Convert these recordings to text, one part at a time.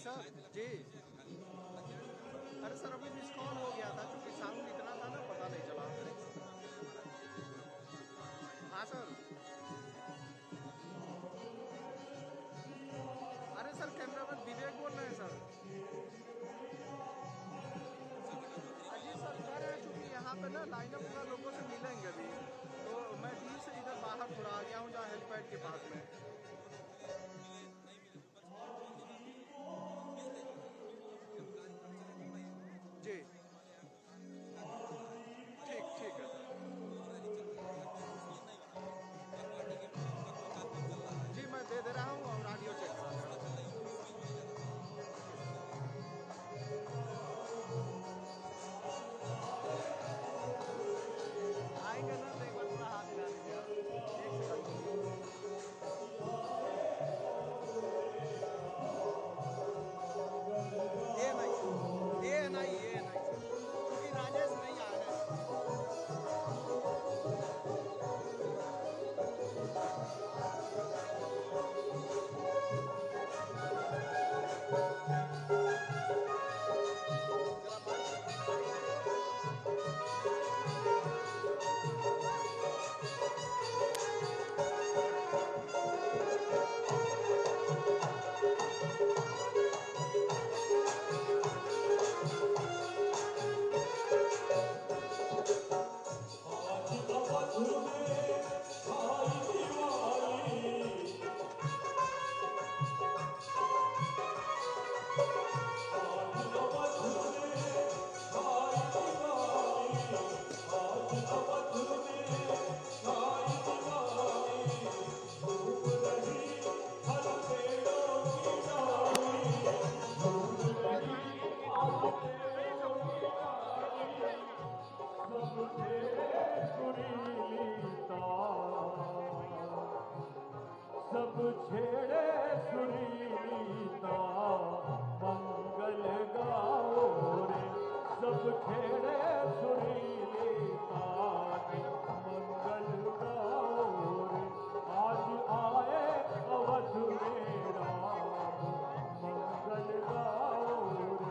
Sir जी। अरे sir अभी miss call हो गया था क्योंकि साउंड इतना था ना, पता नहीं चला। हाँ सर। अरे सर कैमरामैन विवेक बोल रहे हैं सर। अजी सर कह रहे हैं क्योंकि यहाँ पे ना लाइनअप पूरा लोगों से मिलेंगे अभी, तो मैं डी से इधर बाहर थोड़ा आ गया हूँ जहाँ हेलीपैड के पास में। जी ठीक ठीक है सर। जी मैं दे रहा हूँ और ऑडियो चेक करा दे रहा हूँ। आएंगे ना तो एक बार थोड़ा हाथ हिला दीजिए आप। एक सेकंड। ये नहीं, ये नहीं, ये नहीं सर, क्योंकि राजेश नहीं आया है। जरा सब छेड़े सुरीता मंगल गाओ रे, सब छेड़े सुरीता मंगल गाओ रे, आज आए अवध मेरा मंगल गाओ रे।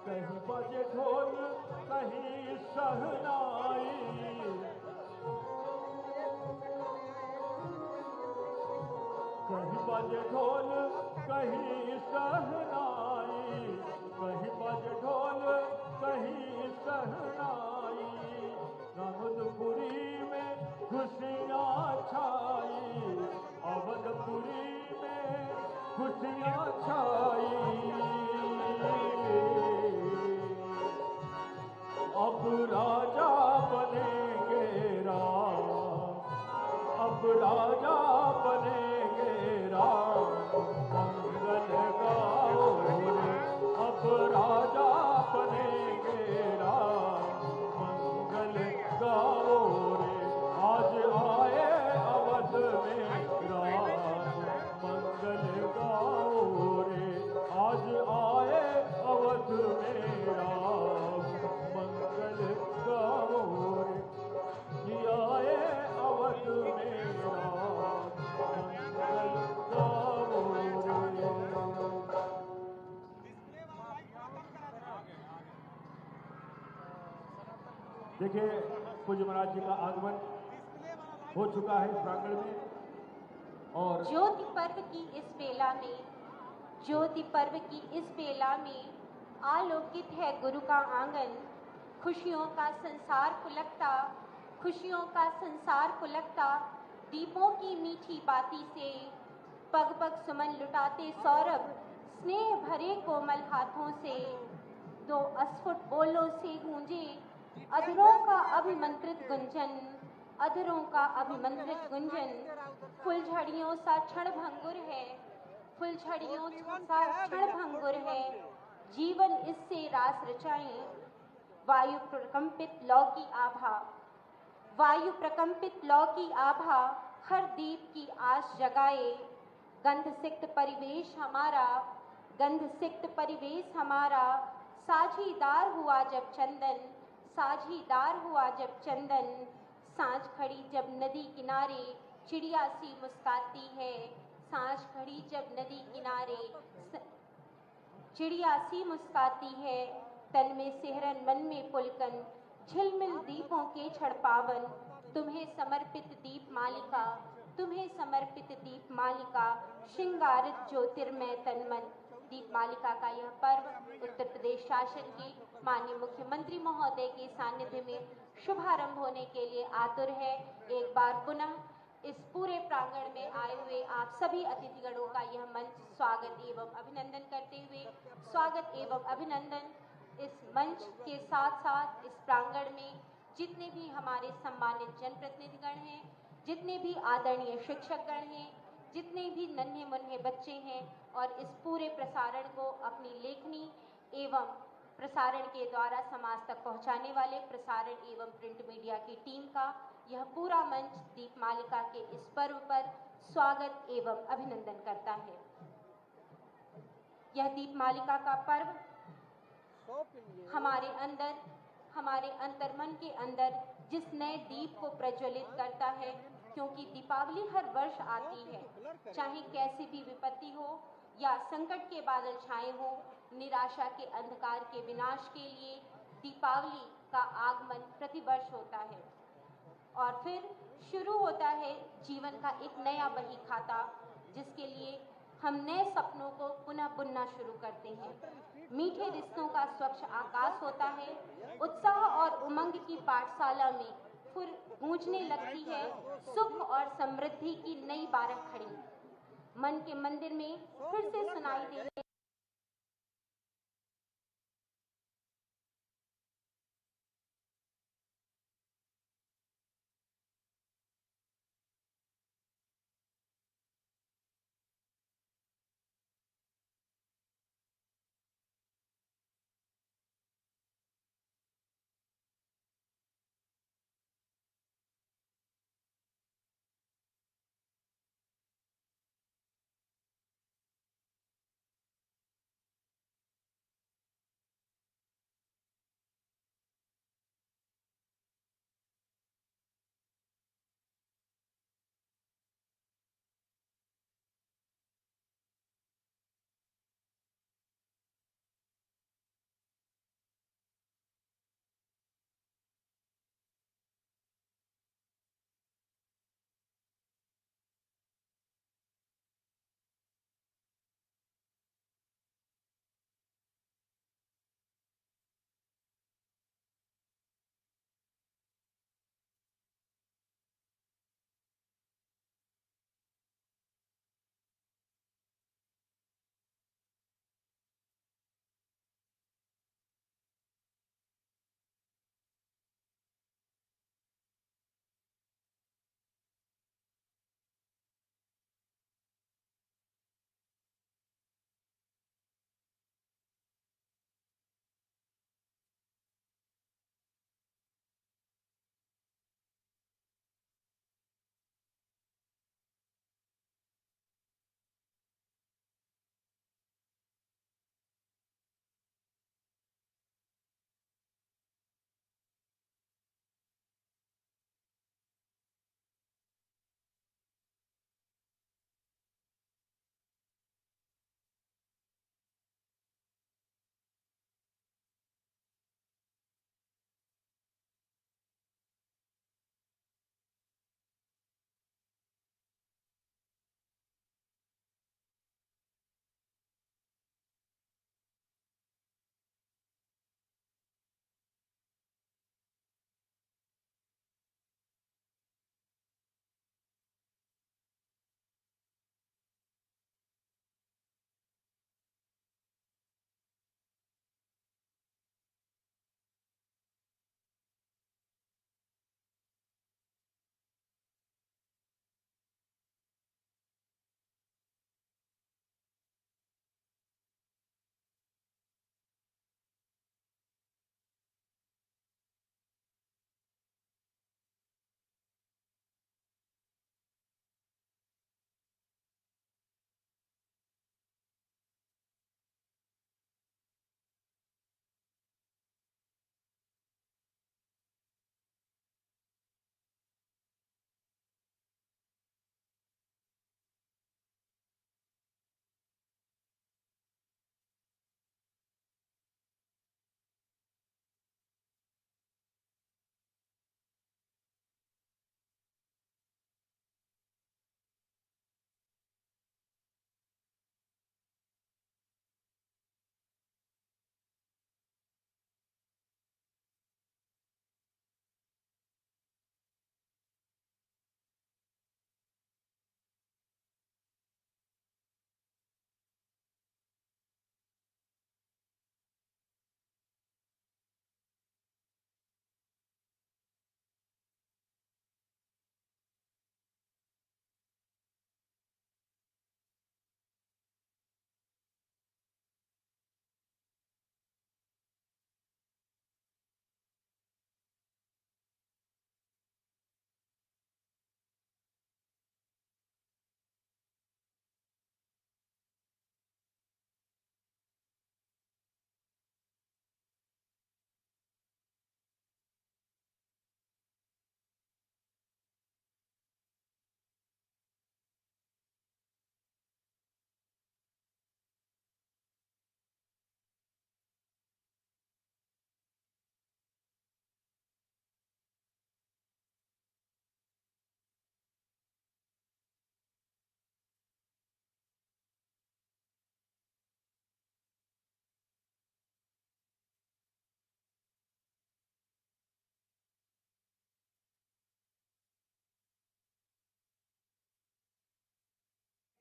कहीं बजे ढोल कहीं शहनाई, कहीं बजे ढोल कहीं शहनाई, कहीं बजे ढोल कहीं शहनाई, अवधपुरी में खुशियाँ छाई, अवधपुरी में खुशियाँ छाई। अब राजा बनेंगे राम, अब राजा बनेंगे राम मंगल गाओ रे, अब राजा बनेंगे राम मंगल गाओ रे, आज आए अवध में राम मंगल गाओ रे, आज आए अवध में राम मंगल गाओ रे, आए अवध में राम मंगल गाओ रे। देखिए पूज्य महाराज जी का आगमन हो चुका है प्रांगण में, और ज्योति पर्व की इस बेला में, ज्योति पर्व की इस बेला में आलोकित है गुरु का आंगन, खुशियों का संसार पुलकता, खुशियों का संसार पुलकता, दीपों की मीठी बाती से पग पग सुमन लुटाते सौरभ, स्नेह भरे कोमल हाथों से, दो अस्फुट बोलों से गूंजे अधरों का अभिमंत्रित गुंजन, अधरों का अभिमंत्रित गुंजन फुलझड़ियों सा क्षणभंगुर है, फुलझड़ियों सा क्षणभंगुर है, जीवन इससे रास रचाएं। वायु प्रकंपित लौ की आभा, वायु प्रकंपित लौ की आभा हर दीप की आस जगाए। गंध सिक्त परिवेश हमारा, गंध सिक्त परिवेश हमारा, साझीदार हुआ जब चंदन, साझीदार हुआ जब चंदन। सांझ खड़ी जब नदी किनारे चिड़िया सी मुस्काती है, सांझ खड़ी जब नदी किनारे चिड़िया सी मुस्काती है। तन में सिहरन मन में पुलकन, झिलमिल दीपों के छड़पावन। तुम्हें समर्पित दीप मालिका, तुम्हें समर्पित दीप मालिका, श्रृंगारित ज्योतिर्मय तन मन। दीप मालिका का यह पर्व उत्तर प्रदेश शासन के माननीय मुख्यमंत्री महोदय के सानिध्य में शुभारंभ होने के लिए आतुर है। एक बार पुनः इस पूरे प्रांगण में आए हुए आप सभी अतिथिगणों का यह मंच स्वागत एवं अभिनंदन करते हुए, स्वागत एवं अभिनंदन। इस मंच के साथ साथ इस प्रांगण में जितने भी हमारे सम्मानित जनप्रतिनिधिगण हैं, जितने भी आदरणीय शिक्षकगण हैं, जितने भी नन्हे मुन्ने बच्चे हैं और इस पूरे प्रसारण को अपनी लेखनी एवं प्रसारण के द्वारा समाज तक पहुंचाने वाले प्रसारण एवं प्रिंट मीडिया की टीम का यह पूरा मंच दीप मालिका के इस पर्व पर स्वागत एवं अभिनंदन करता है। यह दीप मालिका का पर्व हमारे अंदर, हमारे अंतर्मन के अंदर जिस नए दीप को प्रज्वलित करता है, क्योंकि दीपावली हर वर्ष आती है, चाहे कैसी भी विपत्ति हो या संकट के बादल छाए हो, निराशा के अंधकार के विनाश के लिए दीपावली का आगमन प्रतिवर्ष होता है और फिर शुरू होता है जीवन का एक नया बही खाता, जिसके लिए हम नए सपनों को पुनः बुनना शुरू करते हैं। मीठे रिश्तों का स्वच्छ आकाश होता है, उत्साह और उमंग की पाठशाला में फिर गूंजने लगती है सुख और समृद्धि की नई बारह खड़ी, मन के मंदिर में फिर से सुनाई देने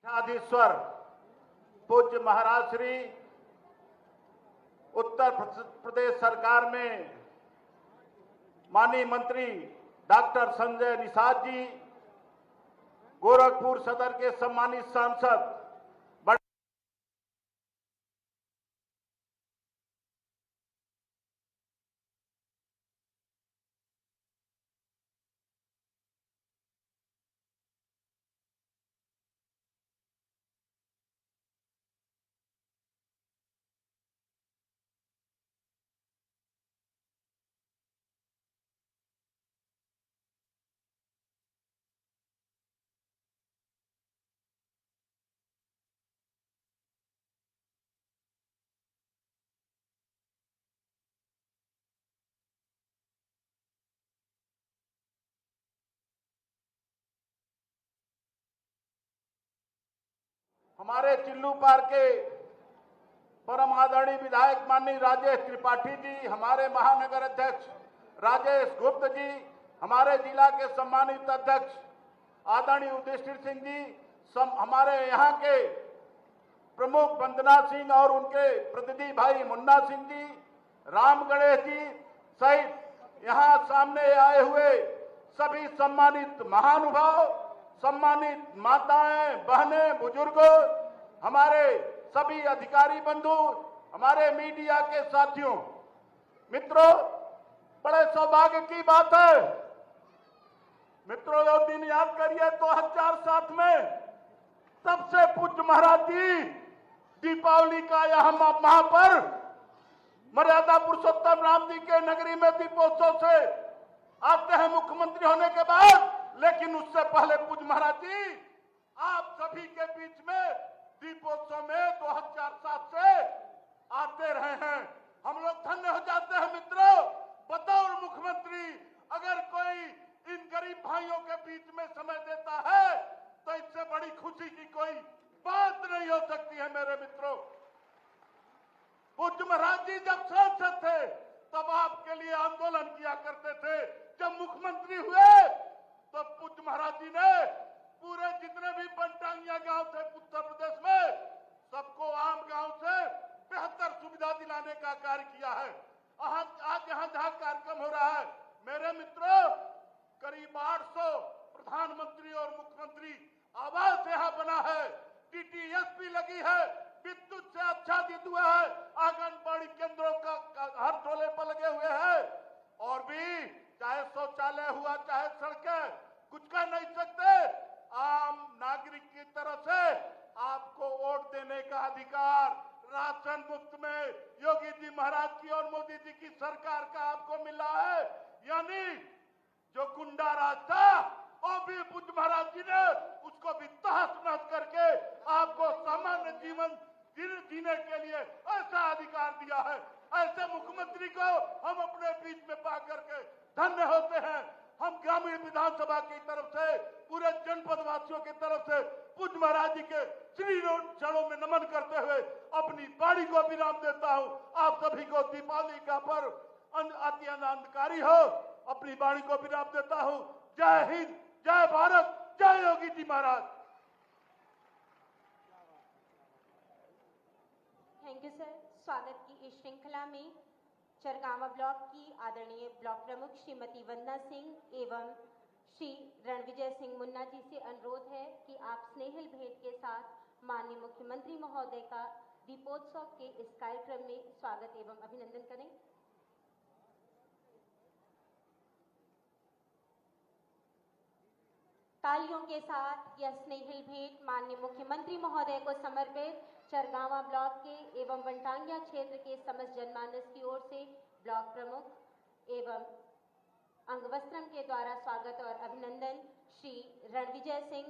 पीठाधीश्वर पूज्य महाराज श्री उत्तर प्रदेश सरकार में माननीय मंत्री डॉक्टर संजय निषाद जी, गोरखपुर सदर के सम्मानित सांसद हमारे चिल्लू पार के परम आदरणीय विधायक माननीय राजेश त्रिपाठी जी, हमारे महानगर अध्यक्ष राजेश गुप्त जी, हमारे जिला के सम्मानित अध्यक्ष आदरणीय युधिष्ठिर सिंह जी, हमारे यहाँ के प्रमुख वंदना सिंह और उनके प्रतिनिधि भाई मुन्ना सिंह जी, राम गणेश जी सहित यहाँ सामने आए हुए सभी सम्मानित महानुभाव, सम्मानित माताएं, बहनें, बुजुर्गों, हमारे सभी अधिकारी बंधु, हमारे मीडिया के साथियों, मित्रों, बड़े सौभाग्य की बात है मित्रों, वो दिन याद करिए 2007 में सबसे पूज्य महाराज जी दीपावली का यह महापर्व मर्यादा पुरुषोत्तम राम जी के नगरी में दीपोत्सव से आते हैं मुख्यमंत्री होने के बाद, लेकिन उससे पहले पूज्य महाराज जी आप सभी के बीच में दीपोत्सव में 2007 से आते रहे हैं। हम लोग धन्य हो जाते हैं मित्रों। बतौर मुख्यमंत्री अगर कोई इन गरीब भाइयों के बीच में समय देता है तो इससे बड़ी खुशी की कोई बात नहीं हो सकती है मेरे मित्रों। पूज्य महाराज जी जब सांसद थे तब आपके लिए आंदोलन किया करते थे। जब मुख्यमंत्री हुए तो पूज्य महाराज जी ने पूरे जितने भी बनटांगिया गांव थे उत्तर प्रदेश में सबको आम गांव से बेहतर सुविधा दिलाने का कार्य किया है। आज यहाँ जहाँ कार्यक्रम हो रहा है मेरे मित्रों, करीब 800 प्रधानमंत्री और मुख्यमंत्री आवास यहाँ बना है, टीटीएसपी लगी है, विद्युत से आच्छादित हुआ है, आंगनबाड़ी केंद्रों का हर टोले पर लगे हुए हैं, और भी चाहे शौचालय हुआ चाहे सड़कें, कुछ कह नहीं सकते। आम नागरिक की तरफ से आपको वोट देने का अधिकार राशन मुफ्त में योगी जी महाराज की और मोदी जी की सरकार का आपको मिला है। यानी जो गुंडा राज था वो भी पूज्य महाराज जी ने उसको भी तहस नहस करके आपको सामान्य जीवन जीने के लिए ऐसा अधिकार दिया है। ऐसे मुख्यमंत्री को हम अपने बीच में पा करके धन्य होते हैं। हम ग्रामीण विधानसभा की तरफ से पूरे जनपद वासियों की तरफ से पूज्य महाराज जी के श्री चरणों में नमन करते हुए अपनी वाणी को विराम देता हूं। आप सभी को दीपावली का पर्व अति आनंदकारी हो। अपनी वाणी को विराम देता हूं। जय हिंद, जय भारत, जय Yogi ji Maharaj. Thank you sir. स्वागत की इस श्रृंखला में चरगावा ब्लॉक की आदरणीय ब्लॉक प्रमुख श्रीमती वंदना सिंह एवं श्री रणविजय सिंह मुन्ना जी से अनुरोध है कि आप स्नेहिल भेंट के साथ माननीय मुख्यमंत्री महोदय का दीपोत्सव के इस कार्यक्रम में स्वागत एवं अभिनंदन करें। तालियों के साथ यह स्नेहिल भेंट माननीय मुख्यमंत्री महोदय को समर्पित चरगावा ब्लॉक के एवं वनटांगिया क्षेत्र के समस्त जनमानस की ओर से ब्लॉक प्रमुख एवं अंगवस्त्रम के द्वारा स्वागत और अभिनंदन, श्री रणविजय सिंह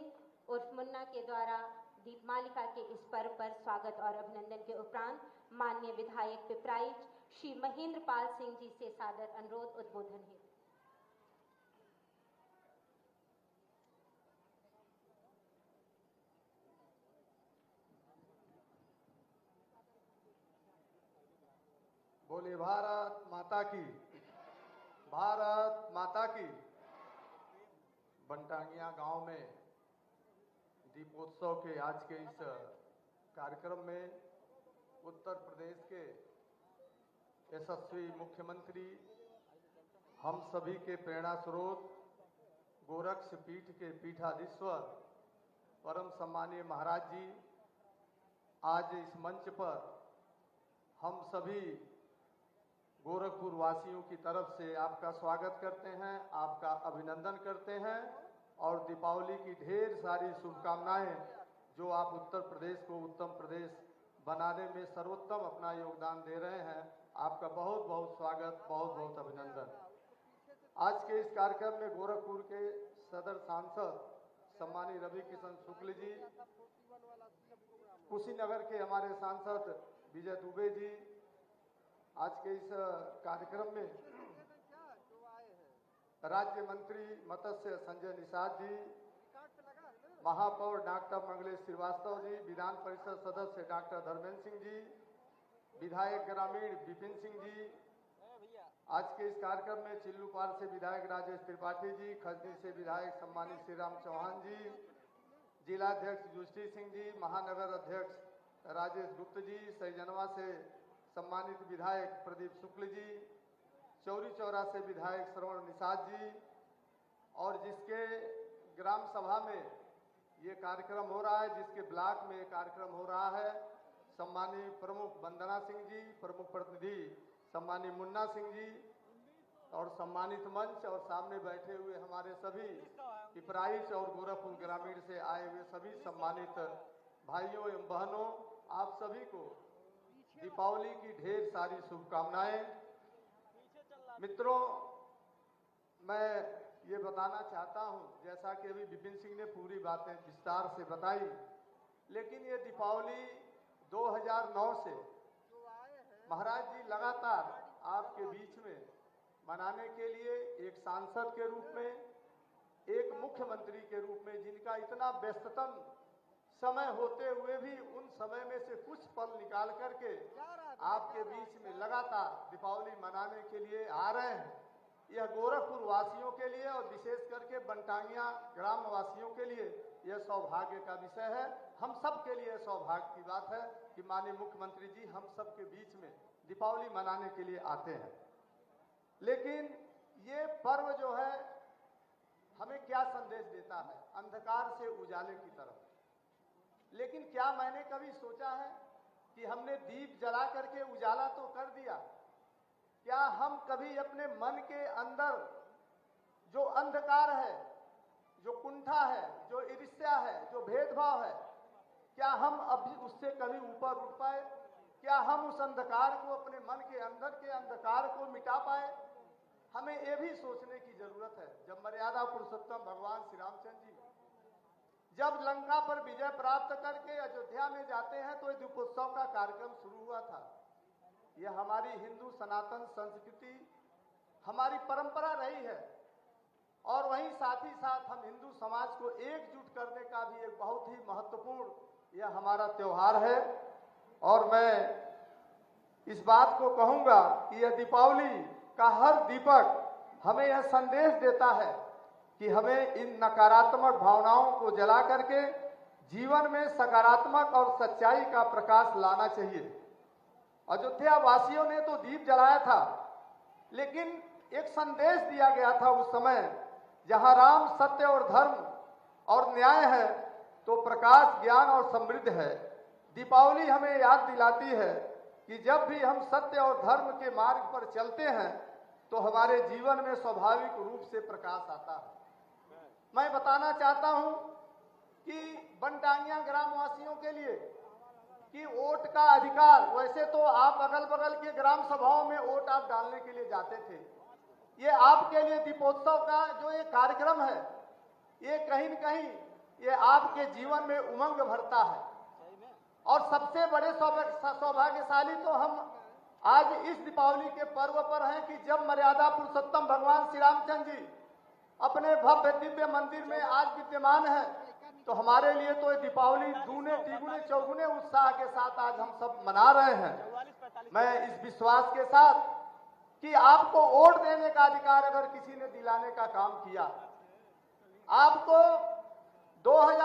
उर्फ मुन्ना के द्वारा दीपमालिका के इस पर्व पर स्वागत और अभिनंदन के उपरांत माननीय विधायक पिपराइच श्री महेंद्र पाल सिंह जी से सादर अनुरोध उद्बोधन है। बोले भारत माता की, भारत माता की। बनटांगिया गांव में दीपोत्सव के आज के इस कार्यक्रम में उत्तर प्रदेश के यशस्वी मुख्यमंत्री, हम सभी के प्रेरणा स्रोत, गोरक्ष पीठ के पीठाधीश्वर परम सम्मानीय महाराज जी आज इस मंच पर हम सभी गोरखपुर वासियों की तरफ से आपका स्वागत करते हैं, आपका अभिनंदन करते हैं और दीपावली की ढेर सारी शुभकामनाएं। जो आप उत्तर प्रदेश को उत्तम प्रदेश बनाने में सर्वोत्तम अपना योगदान दे रहे हैं, आपका बहुत बहुत स्वागत, बहुत बहुत अभिनंदन। आज के इस कार्यक्रम में गोरखपुर के सदर सांसद सम्मानीय रवि किशन शुक्ल जी, कुशीनगर के हमारे सांसद विजय दुबे जी, आज के इस कार्यक्रम में राज्य मंत्री मत्स्य संजय निषाद जी, महापौर डॉक्टर मंगलेश श्रीवास्तव जी, विधान परिषद सदस्य डॉक्टर धर्मेंद्र सिंह जी, विधायक ग्रामीण विपिन सिंह जी, आज के इस कार्यक्रम में चिल्लूपार से विधायक राजेश त्रिपाठी जी, खजनी से विधायक सम्मानित श्री राम चौहान जी, जिलाध्यक्ष युष्टि सिंह जी, महानगर अध्यक्ष राजेश गुप्त जी, सैजनवा से सम्मानित विधायक प्रदीप शुक्ल जी, चौरी चौरा से विधायक श्रवण निषाद जी, और जिसके ग्राम सभा में ये कार्यक्रम हो रहा है, जिसके ब्लॉक में ये कार्यक्रम हो रहा है, सम्मानीय प्रमुख वंदना सिंह जी, प्रमुख प्रतिनिधि सम्मानीय मुन्ना सिंह जी, और सम्मानित मंच और सामने बैठे हुए हमारे सभी पिपराइच और गोरखपुर ग्रामीण से आए हुए सभी सम्मानित भाइयों एवं बहनों, आप सभी को दीपावली की ढेर सारी शुभकामनाएं। मित्रों, मैं ये बताना चाहता हूं, जैसा कि अभी विपिन सिंह ने पूरी बातें विस्तार से बताई, लेकिन ये दीपावली 2009 से महाराज जी लगातार आपके बीच में मनाने के लिए एक सांसद के रूप में, एक मुख्यमंत्री के रूप में, जिनका इतना व्यस्ततम समय होते हुए भी उन समय में से कुछ पल निकाल करके आपके बीच में लगातार दीपावली मनाने के लिए आ रहे हैं। यह गोरखपुर वासियों के लिए और विशेष करके बनटांगिया ग्राम वासियों के लिए यह सौभाग्य का विषय है। हम सब के लिए सौभाग्य की बात है कि माननीय मुख्यमंत्री जी हम सब के बीच में दीपावली मनाने के लिए आते हैं। लेकिन ये पर्व जो है हमें क्या संदेश देता है? अंधकार से उजाले की तरफ। लेकिन क्या मैंने कभी सोचा है कि हमने दीप जला करके उजाला तो कर दिया, क्या हम कभी अपने मन के अंदर जो अंधकार है, जो कुंठा है, जो ईर्ष्या है, जो भेदभाव है, क्या हम अभी उससे कभी ऊपर उठ पाए? क्या हम उस अंधकार को, अपने मन के अंदर के अंधकार को मिटा पाए? हमें ये भी सोचने की जरूरत है। जब मर्यादा पुरुषोत्तम भगवान श्री रामचंद्र जी जब लंका पर विजय प्राप्त करके अयोध्या में जाते हैं तो दीपोत्सव का कार्यक्रम शुरू हुआ था। यह हमारी हिंदू सनातन संस्कृति, हमारी परंपरा रही है, और वहीं साथ ही साथ हम हिंदू समाज को एकजुट करने का भी एक बहुत ही महत्वपूर्ण यह हमारा त्योहार है। और मैं इस बात को कहूंगा कि यह दीपावली का हर दीपक हमें यह संदेश देता है कि हमें इन नकारात्मक भावनाओं को जला करके जीवन में सकारात्मक और सच्चाई का प्रकाश लाना चाहिए। अयोध्या वासियों ने तो दीप जलाया था, लेकिन एक संदेश दिया गया था उस समय, जहां राम, सत्य और धर्म और न्याय है तो प्रकाश, ज्ञान और समृद्धि है। दीपावली हमें याद दिलाती है कि जब भी हम सत्य और धर्म के मार्ग पर चलते हैं तो हमारे जीवन में स्वाभाविक रूप से प्रकाश आता है। मैं बताना चाहता हूं कि बनटांगिया ग्रामवासियों के लिए कि वोट का अधिकार, वैसे तो आप अगल बगल के ग्राम सभाओं में वोट आप डालने के लिए जाते थे, ये आपके लिए दीपोत्सव का जो ये कार्यक्रम है, ये कहीं न कहीं ये आपके जीवन में उमंग भरता है। और सबसे बड़े सौभाग्यशाली तो हम आज इस दीपावली के पर्व पर हैं कि जब मर्यादा पुरुषोत्तम भगवान श्री रामचंद्र जी अपने भव्य दिव्य मंदिर में आज विद्यमान है, तो हमारे लिए तो ये दीपावली दूने, तिगुने, चौगुने उत्साह के साथ आज हम सब मना रहे हैं। मैं इस विश्वास के साथ कि आपको वोट देने का अधिकार अगर किसी ने दिलाने का काम किया, आपको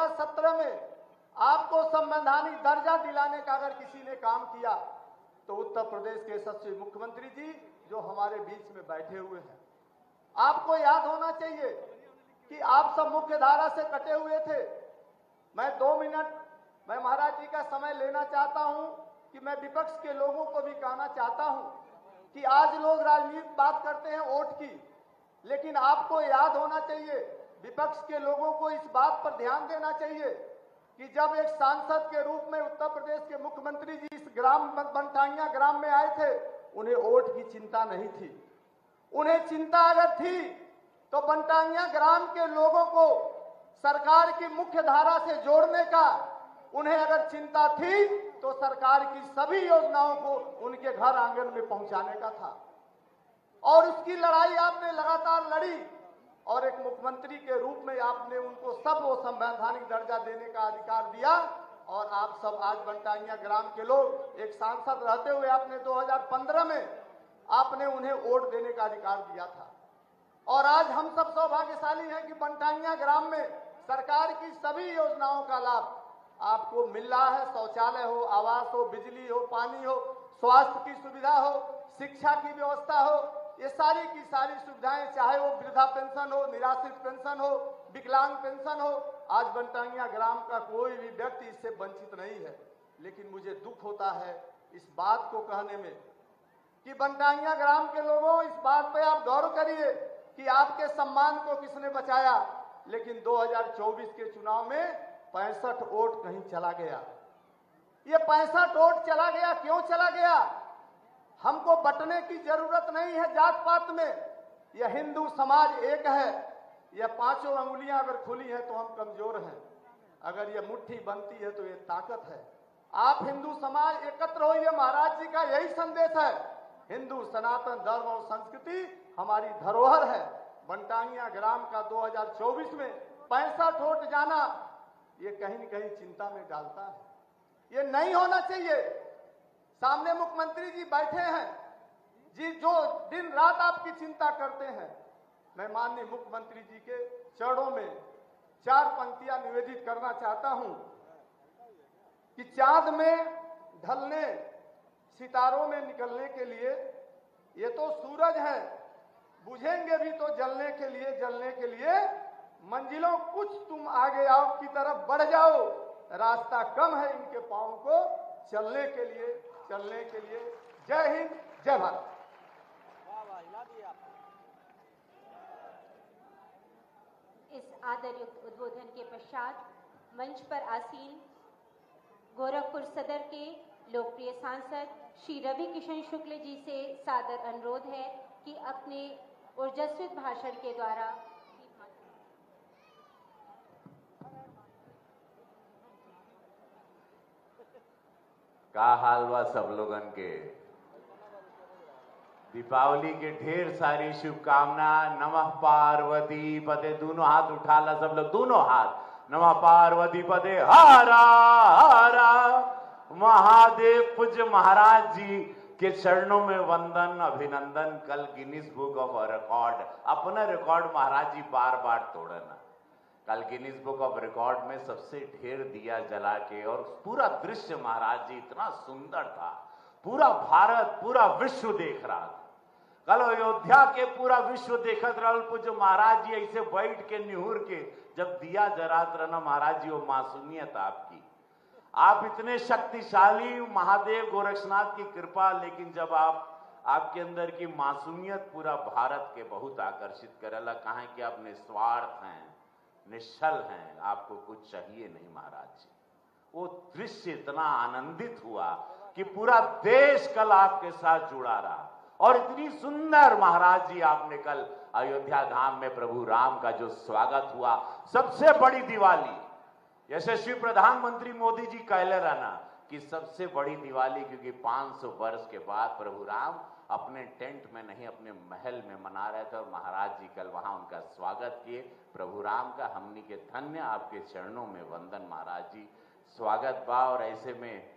2017 में आपको संवैधानिक दर्जा दिलाने का अगर किसी ने काम किया तो उत्तर प्रदेश के यशस्वी मुख्यमंत्री जी जो हमारे बीच में बैठे हुए हैं। आपको याद होना चाहिए कि आप सब मुख्य धारा से कटे हुए थे। मैं 2 मिनट मैं महाराज जी का समय लेना चाहता हूं कि मैं विपक्ष के लोगों को भी कहना चाहता हूं कि आज लोग राजनीतिक बात करते हैं वोट की, लेकिन आपको याद होना चाहिए, विपक्ष के लोगों को इस बात पर ध्यान देना चाहिए कि जब एक सांसद के रूप में उत्तर प्रदेश के मुख्यमंत्री जी इस ग्राम बनटांगिया ग्राम में आए थे, उन्हें वोट की चिंता नहीं थी। उन्हें चिंता अगर थी तो बनटांगिया ग्राम के लोगों को सरकार की मुख्य धारा से जोड़ने का उन्हें अगर चिंता थी तो सरकार की सभी योजनाओं को उनके घर आंगन में पहुंचाने का था। और उसकी लड़ाई आपने लगातार लड़ी और एक मुख्यमंत्री के रूप में आपने उनको सब वो संवैधानिक दर्जा देने का अधिकार दिया। और आप सब आज बनटांगिया ग्राम के लोग एक सांसद रहते हुए आपने 2015 में आपने उन्हें वोट देने का अधिकार दिया था। और आज हम सब सौभाग्यशाली हैं कि बनटांगिया ग्राम में सरकार की सभी योजनाओं का लाभ आपको मिल रहा है। शौचालय हो, आवास हो, बिजली हो, पानी हो, स्वास्थ्य की सुविधा हो, शिक्षा की व्यवस्था हो, ये सारी की सारी सुविधाएं, चाहे वो वृद्धा पेंशन हो, निराश्रित पेंशन हो, विकलांग पेंशन हो, आज बनटांगिया ग्राम का कोई भी व्यक्ति इससे वंचित नहीं है। लेकिन मुझे दुख होता है इस बात को कहने में कि बनटांगिया ग्राम के लोगों, इस बात पे आप गौर करिए कि आपके सम्मान को किसने बचाया। लेकिन 2024 के चुनाव में 65 वोट कहीं चला गया। ये 65 वोट चला गया, क्यों चला गया? हमको बंटने की जरूरत नहीं है जात पात में। यह हिंदू समाज एक है। यह 5 अंगुलियां अगर खुली हैं तो हम कमजोर हैं, अगर ये मुट्ठी बनती है तो ये ताकत है। आप हिंदू समाज एकत्र होइए, महाराज जी का यही संदेश है। हिंदू सनातन धर्म और संस्कृति हमारी धरोहर है। बनटांगिया ग्राम का 2024 में 65 वोट जाना ये कहीं न कहीं चिंता में डालता है। ये नहीं होना चाहिए। सामने मुख्यमंत्री जी बैठे हैं जी, जो दिन रात आपकी चिंता करते हैं। मैं माननीय मुख्यमंत्री जी के चरणों में 4 पंक्तियां निवेदित करना चाहता हूं कि चांद में ढलने, सितारों में निकलने के लिए ये तो सूरज है, बुझेंगे भी तो जलने के लिए मंजिलों कुछ तुम आगे आओ की तरफ बढ़ जाओ, रास्ता कम है इनके पांव को चलने के लिए। जय हिंद, जय भारत। इस आदरयुक्त उद्बोधन के पश्चात मंच पर आसीन गोरखपुर सदर के लोकप्रिय सांसद श्री रवि किशन शुक्ल जी से सादर अनुरोध है कि अपने ऊर्जस्वित भाषण के द्वारा का हाल बा सब लोगन के। दीपावली के ढेर सारी शुभकामना। नमः पार्वती पते, दोनों हाथ उठा ला सब लोग, दोनों हाथ। नमः पार्वती पते, हरा हरा महादेव। पूज्य महाराज जी के चरणों में वंदन, अभिनंदन। कल गिनीज बुक ऑफ रिकॉर्ड, अपना रिकॉर्ड महाराज जी बार बार तोड़ना। कल गिनीज बुक ऑफ रिकॉर्ड में सबसे ढेर दिया जला के, और पूरा दृश्य महाराज जी इतना सुंदर था, पूरा भारत पूरा विश्व देख रहा था। कल अयोध्या के पूरा विश्व देखत रहल। पूज्य महाराज जी ऐसे बैठ के निहुर के जब दिया जरात रहना महाराज जी, वो मासूमियत आपकी, आप इतने शक्तिशाली, महादेव गोरक्षनाथ की कृपा। लेकिन जब आपके अंदर की मासूमियत पूरा भारत के बहुत आकर्षित करेला। कहा कि आप निस्वार्थ हैं, निश्चल हैं, आपको कुछ चाहिए नहीं महाराज जी। वो दृश्य इतना आनंदित हुआ कि पूरा देश कल आपके साथ जुड़ा रहा। और इतनी सुंदर महाराज जी आपने कल अयोध्या धाम में प्रभु राम का जो स्वागत हुआ, सबसे बड़ी दिवाली, यशस्वी प्रधानमंत्री मोदी जी कहले रहना कि सबसे बड़ी दिवाली, क्योंकि 500 वर्ष के बाद प्रभु राम अपने टेंट में नहीं अपने महल में मना रहे थे, और महाराज जी कल वहां उनका स्वागत किए। प्रभु राम का हमनी के धन्य, आपके चरणों में वंदन महाराज जी, स्वागत बा। और ऐसे में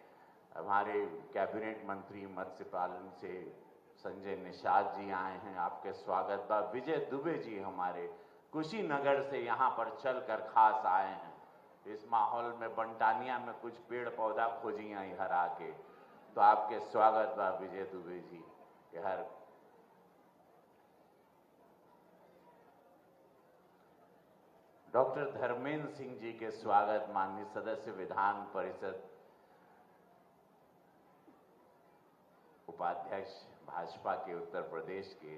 हमारे कैबिनेट मंत्री मत्स्य पालन से संजय निषाद जी आए हैं, आपके स्वागत बा। विजय दुबे जी हमारे कुशीनगर से यहाँ पर चलकर खास आए हैं, इस माहौल में बंटानिया में कुछ पेड़ पौधा खोजियां इधर आके, तो आपके स्वागत बा विजय दुबे जी हर। डॉक्टर धर्मेंद्र सिंह जी के स्वागत माननीय सदस्य विधान परिषद उपाध्यक्ष भाजपा के उत्तर प्रदेश के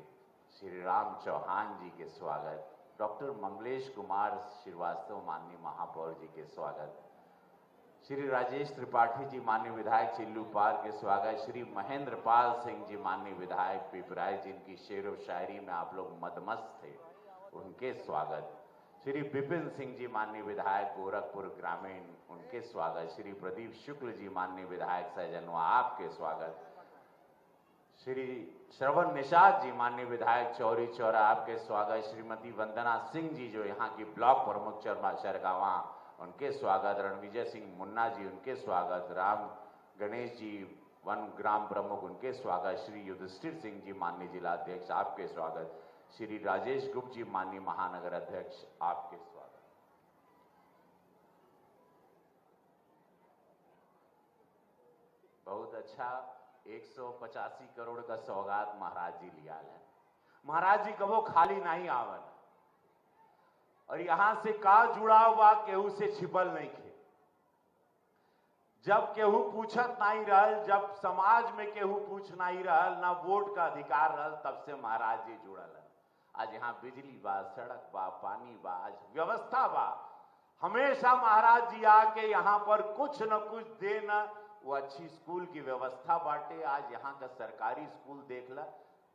श्री राम चौहान जी के स्वागत। डॉक्टर मंगलेश कुमार श्रीवास्तव माननीय महापौर जी के स्वागत। श्री राजेश त्रिपाठी जी माननीय विधायक चिल्लू पार के स्वागत। श्री महेंद्र पाल सिंह जी माननीय विधायक पिपराय जिनकी शेर व शायरी में आप लोग मदमस्त थे, उनके स्वागत। श्री विपिन सिंह जी माननीय विधायक गोरखपुर ग्रामीण, उनके स्वागत। श्री प्रदीप शुक्ल जी माननीय विधायक सहजनवा, आपके स्वागत। श्री श्रवण निषाद जी माननीय विधायक चौरी चौरा, आपके स्वागत। श्रीमती वंदना सिंह जी जो यहाँ की ब्लॉक प्रमुख चरगावा, उनके स्वागत। रणविजय सिंह मुन्ना जी, उनके स्वागत। राम गणेश जी वन ग्राम प्रमुख, उनके स्वागत। श्री युधिष्ठिर सिंह जी माननीय जिला अध्यक्ष, आपके स्वागत। श्री राजेश गुप्त जी माननीय महानगर अध्यक्ष, आपके स्वागत। बहुत अच्छा 185 करोड़ का सौगात महाराज जी लिया है। महाराज जी कबो खाली नहीं आवन, और यहां से का जुड़ाव बा केहू से छिपल नहीं खे। जब केहू पूछत नहीं रहल, जब समाज में केहू पूछ नहीं रहल, ना वोट का अधिकार रहल, तब से महाराज जी जुड़ल है। आज यहाँ बिजली बा, सड़क बा, पानी बा, आज व्यवस्था बा। हमेशा महाराज जी आके यहाँ पर कुछ न कुछ देना, वो अच्छी स्कूल की व्यवस्था बांटे। आज यहाँ का सरकारी स्कूल देख ला,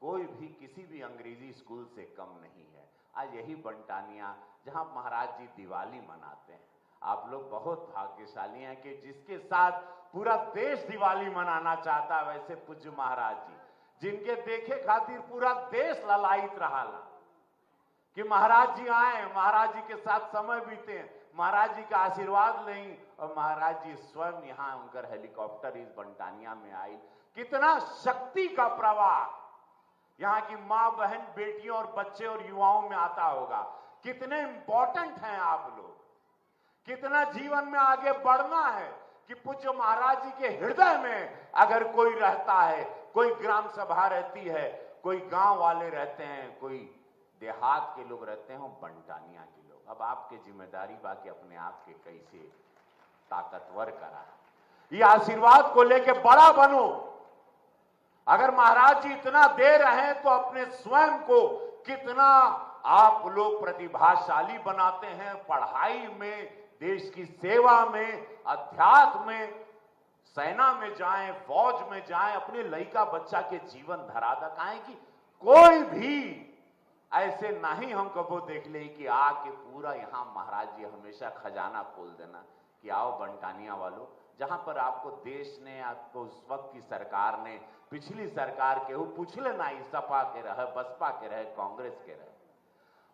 कोई भी किसी भी अंग्रेजी स्कूल से कम नहीं है। आज यही बंटानिया जहाँ महाराज जी दिवाली मनाते हैं। आप लोग बहुत भाग्यशाली हैं कि जिसके साथ पूरा देश दिवाली मनाना चाहता है, वैसे पूज्य महाराज जी जिनके देखे खातिर पूरा देश ललायित रहा कि महाराज जी आए, महाराज जी के साथ समय बीते, महाराज जी का आशीर्वाद लें, और महाराज जी स्वयं यहाँ उनकर हेलीकॉप्टर इस बंटानिया में आई। कितना शक्ति का प्रवाह यहाँ की मां बहन बेटियों और बच्चे और युवाओं में आता होगा। कितने इंपॉर्टेंट हैं आप लोग, कितना जीवन में आगे बढ़ना है कि पूज्य महाराज जी के हृदय में अगर कोई रहता है, कोई ग्राम सभा रहती है, कोई गांव वाले रहते हैं, कोई देहात के लोग रहते हैं, बंटानिया के लोग। अब आपकी जिम्मेदारी बाकी अपने आप के कैसे ताकतवर करा, ये आशीर्वाद को लेके बड़ा बनो। अगर महाराज जी इतना दे रहे हैं तो अपने स्वयं को कितना आप लोग प्रतिभाशाली बनाते हैं। पढ़ाई में, देश की सेवा में, अध्यात्म में, सेना में जाएं, फौज में जाएं, अपने लड़का बच्चा के जीवन धरादा काहे कि कोई भी ऐसे नहीं हम कबो देख ले कि आके पूरा यहाँ महाराज जी हमेशा खजाना खोल देना कि आओ बंटानिया वालों, जहां पर आपको देश ने, आपको उस वक्त की सरकार ने, पिछली सरकार के, वो पूछले नहीं, सपा के रहे, बसपा के रहे, कांग्रेस के रहे,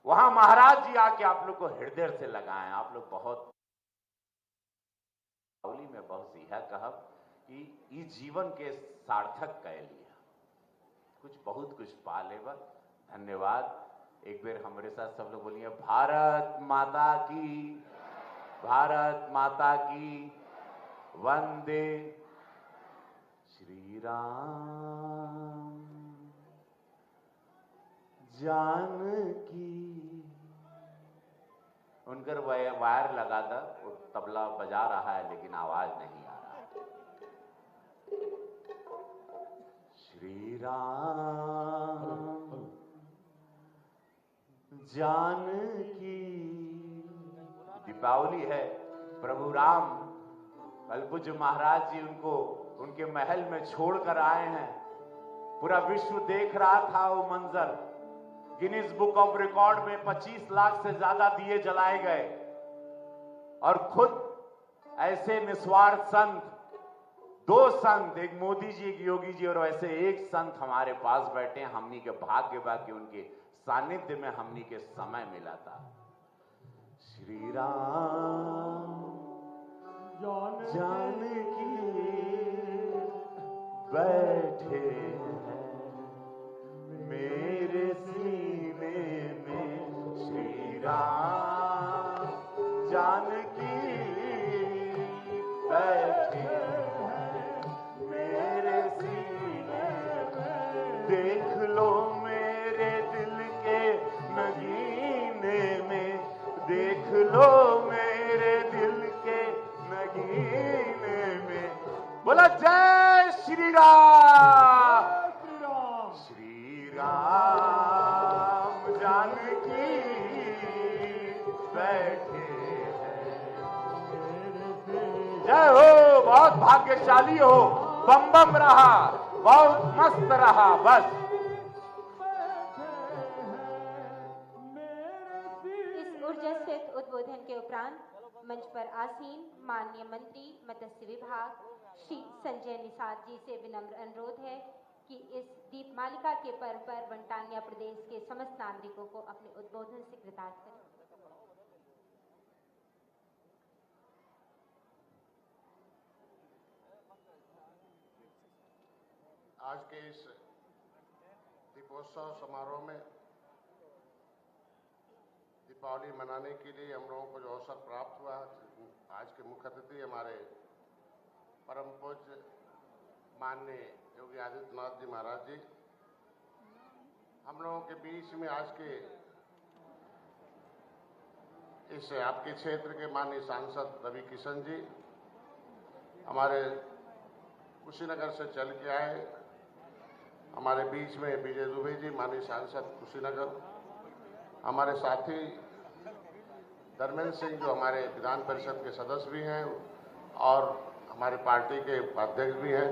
वहां महाराज जी आके आप लोग को हृदय से लगाए। आप लोग बहुत में बहुत यह कहब कि इस जीवन के सार्थक कह लिया, कुछ बहुत कुछ पाले बा। धन्यवाद। एक बार हमारे साथ सब लोग बोलिए भारत माता की, भारत माता की, वंदे श्री राम जानकी। उनकर वायर लगा था, वो तबला बजा रहा है लेकिन आवाज नहीं आ रहा है। श्री राम जानकी। दीपावली है, प्रभु राम कल पूज्य महाराज जी उनको उनके महल में छोड़कर आए हैं। पूरा विश्व देख रहा था वो मंजर। गिनीज बुक ऑफ रिकॉर्ड में 25 लाख से ज्यादा दिए जलाए गए, और खुद ऐसे निस्वार्थ संत, दो संत, एक मोदी जी, एक योगी जी, और वैसे एक संत हमारे पास बैठे हैं। हमनी के भाग्य बा कि उनके सानिध्य में हमनी के समय मिला था। श्री राम जानकी बैठे हैं मेरे सीने में। श्री राम जानकी बैठे मेरे सीने में, देख लो मेरे दिल के नगीने में, देख लो मेरे दिल के नगीने में। बोला जय श्री राम। श्री राम जानकी बैठे जय हो। बहुत भाग्यशाली हो, बम बम रहा, बहुत मस्त रहा। बस इस ऊर्जास्वित उद्बोधन के उपरांत मंच पर आसीन माननीय मंत्री मत्स्य विभाग श्री संजय निषाद जी से विनम्र अनुरोध है कि इस दीपमालिका के पर्व पर वनटांगिया प्रदेश के समस्त नागरिकों को अपने उद्बोधन से कृतार्थ करें। आज के इस दीपोत्सव समारोह में दीपावली मनाने के लिए हम लोगों को जो अवसर प्राप्त हुआ, आज के मुख्य अतिथि हमारे परम पूज्य माननीय योगी आदित्यनाथ जी महाराज जी, हम लोगों के बीच में आज के इस आपके क्षेत्र के माननीय सांसद रवि किशन जी, हमारे कुशीनगर से चल के आए हमारे बीच में विजय दुबे जी, माननीय सांसद कुशीनगर, हमारे साथी धर्मेंद्र सिंह जो हमारे विधान परिषद के सदस्य भी हैं और हमारे पार्टी के अध्यक्ष भी हैं,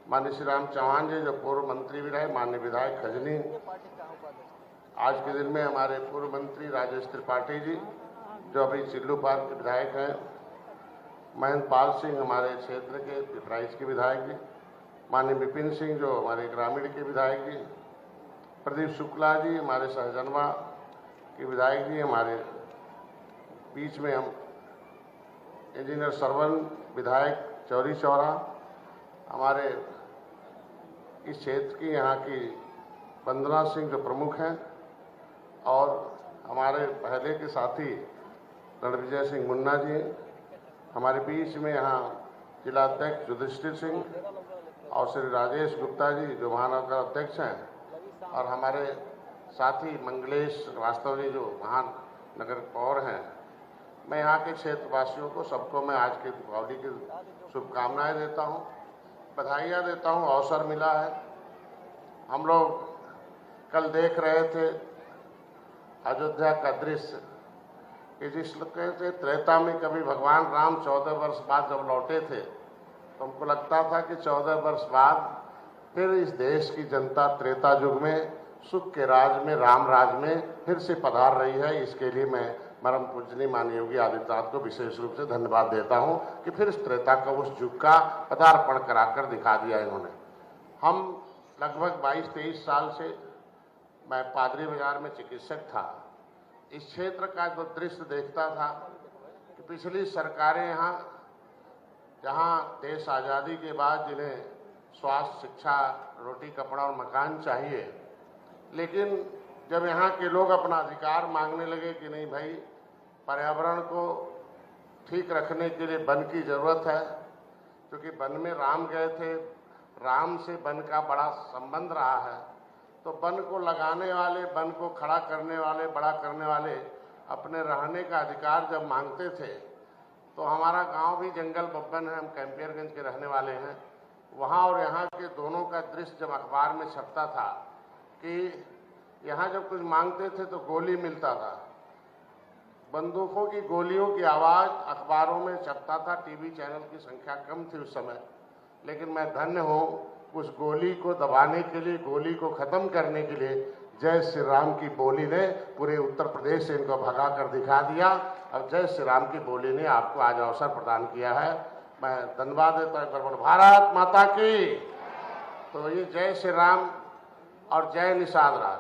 माननीय श्री राम चौहान जी जो पूर्व मंत्री भी रहे, माननीय विधायक खजनी, आज के दिन में हमारे पूर्व मंत्री राजेश त्रिपाठी जी जो अभी चिल्लू पार्क के विधायक हैं, महेंद्र पाल सिंह हमारे क्षेत्र के पिपराइच के विधायक जी, माननीय विपिन सिंह जो हमारे ग्रामीण के विधायक जी, प्रदीप शुक्ला जी हमारे सहजनवा के विधायक जी, हमारे बीच में हम इंजीनियर सरवन विधायक चौरी चौरा, हमारे इस क्षेत्र की यहाँ की वंदना सिंह जो प्रमुख हैं, और हमारे पहले के साथी रणविजय सिंह मुन्ना जी, हमारे बीच में यहाँ जिला अध्यक्ष युधिष्ठिर सिंह और श्री राजेश गुप्ता जी जो महानगर अध्यक्ष हैं, और हमारे साथी मंगलेश श्रीवास्तव जी जो महानगर पौर हैं। मैं यहाँ के क्षेत्रवासियों को सबको मैं आज के दीपावली की शुभकामनाएं देता हूँ, बधाइयाँ देता हूँ। अवसर मिला है, हम लोग कल देख रहे थे अयोध्या का दृश्य कि जिस से त्रेता में कभी भगवान राम 14 वर्ष बाद जब लौटे थे तो हमको लगता था कि 14 वर्ष बाद फिर इस देश की जनता त्रेता युग में सुख के राज में, राम राज में फिर से पधार रही है। इसके लिए मैं परम पूजनीय माननीय योगी आदित्यनाथ को विशेष रूप से धन्यवाद देता हूं कि फिर इस त्रेता का उस युग का पदार्पण कराकर दिखा दिया इन्होंने। हम लगभग 22-23 साल से मैं पादरी बाजार में चिकित्सक था, इस क्षेत्र का जो दृश्य देखता था कि पिछली सरकारें यहाँ जहाँ देश आज़ादी के बाद जिन्हें स्वास्थ्य, शिक्षा, रोटी, कपड़ा और मकान चाहिए, लेकिन जब यहाँ के लोग अपना अधिकार मांगने लगे कि नहीं भाई पर्यावरण को ठीक रखने के लिए वन की ज़रूरत है, क्योंकि वन में राम गए थे, राम से वन का बड़ा संबंध रहा है, तो वन को लगाने वाले, वन को खड़ा करने वाले, बड़ा करने वाले अपने रहने का अधिकार जब मांगते थे, तो हमारा गांव भी जंगल बब्बन है, हम कैंपियरगंज के रहने वाले हैं, वहाँ और यहाँ के दोनों का दृश्य जब अखबार में छपता था कि यहाँ जब कुछ मांगते थे तो गोली मिलता था, बंदूकों की गोलियों की आवाज़ अखबारों में छपता था, टीवी चैनल की संख्या कम थी उस समय, लेकिन मैं धन्य हूँ उस गोली को दबाने के लिए, गोली को ख़त्म करने के लिए जय श्री राम की बोली ने पूरे उत्तर प्रदेश से इनको भगा कर दिखा दिया। अब जय श्री राम की बोली ने आपको आज अवसर प्रदान किया है, मैं धन्यवाद देता हूँ। भारत माता की। तो ये जय श्री राम और जय निषाद राज,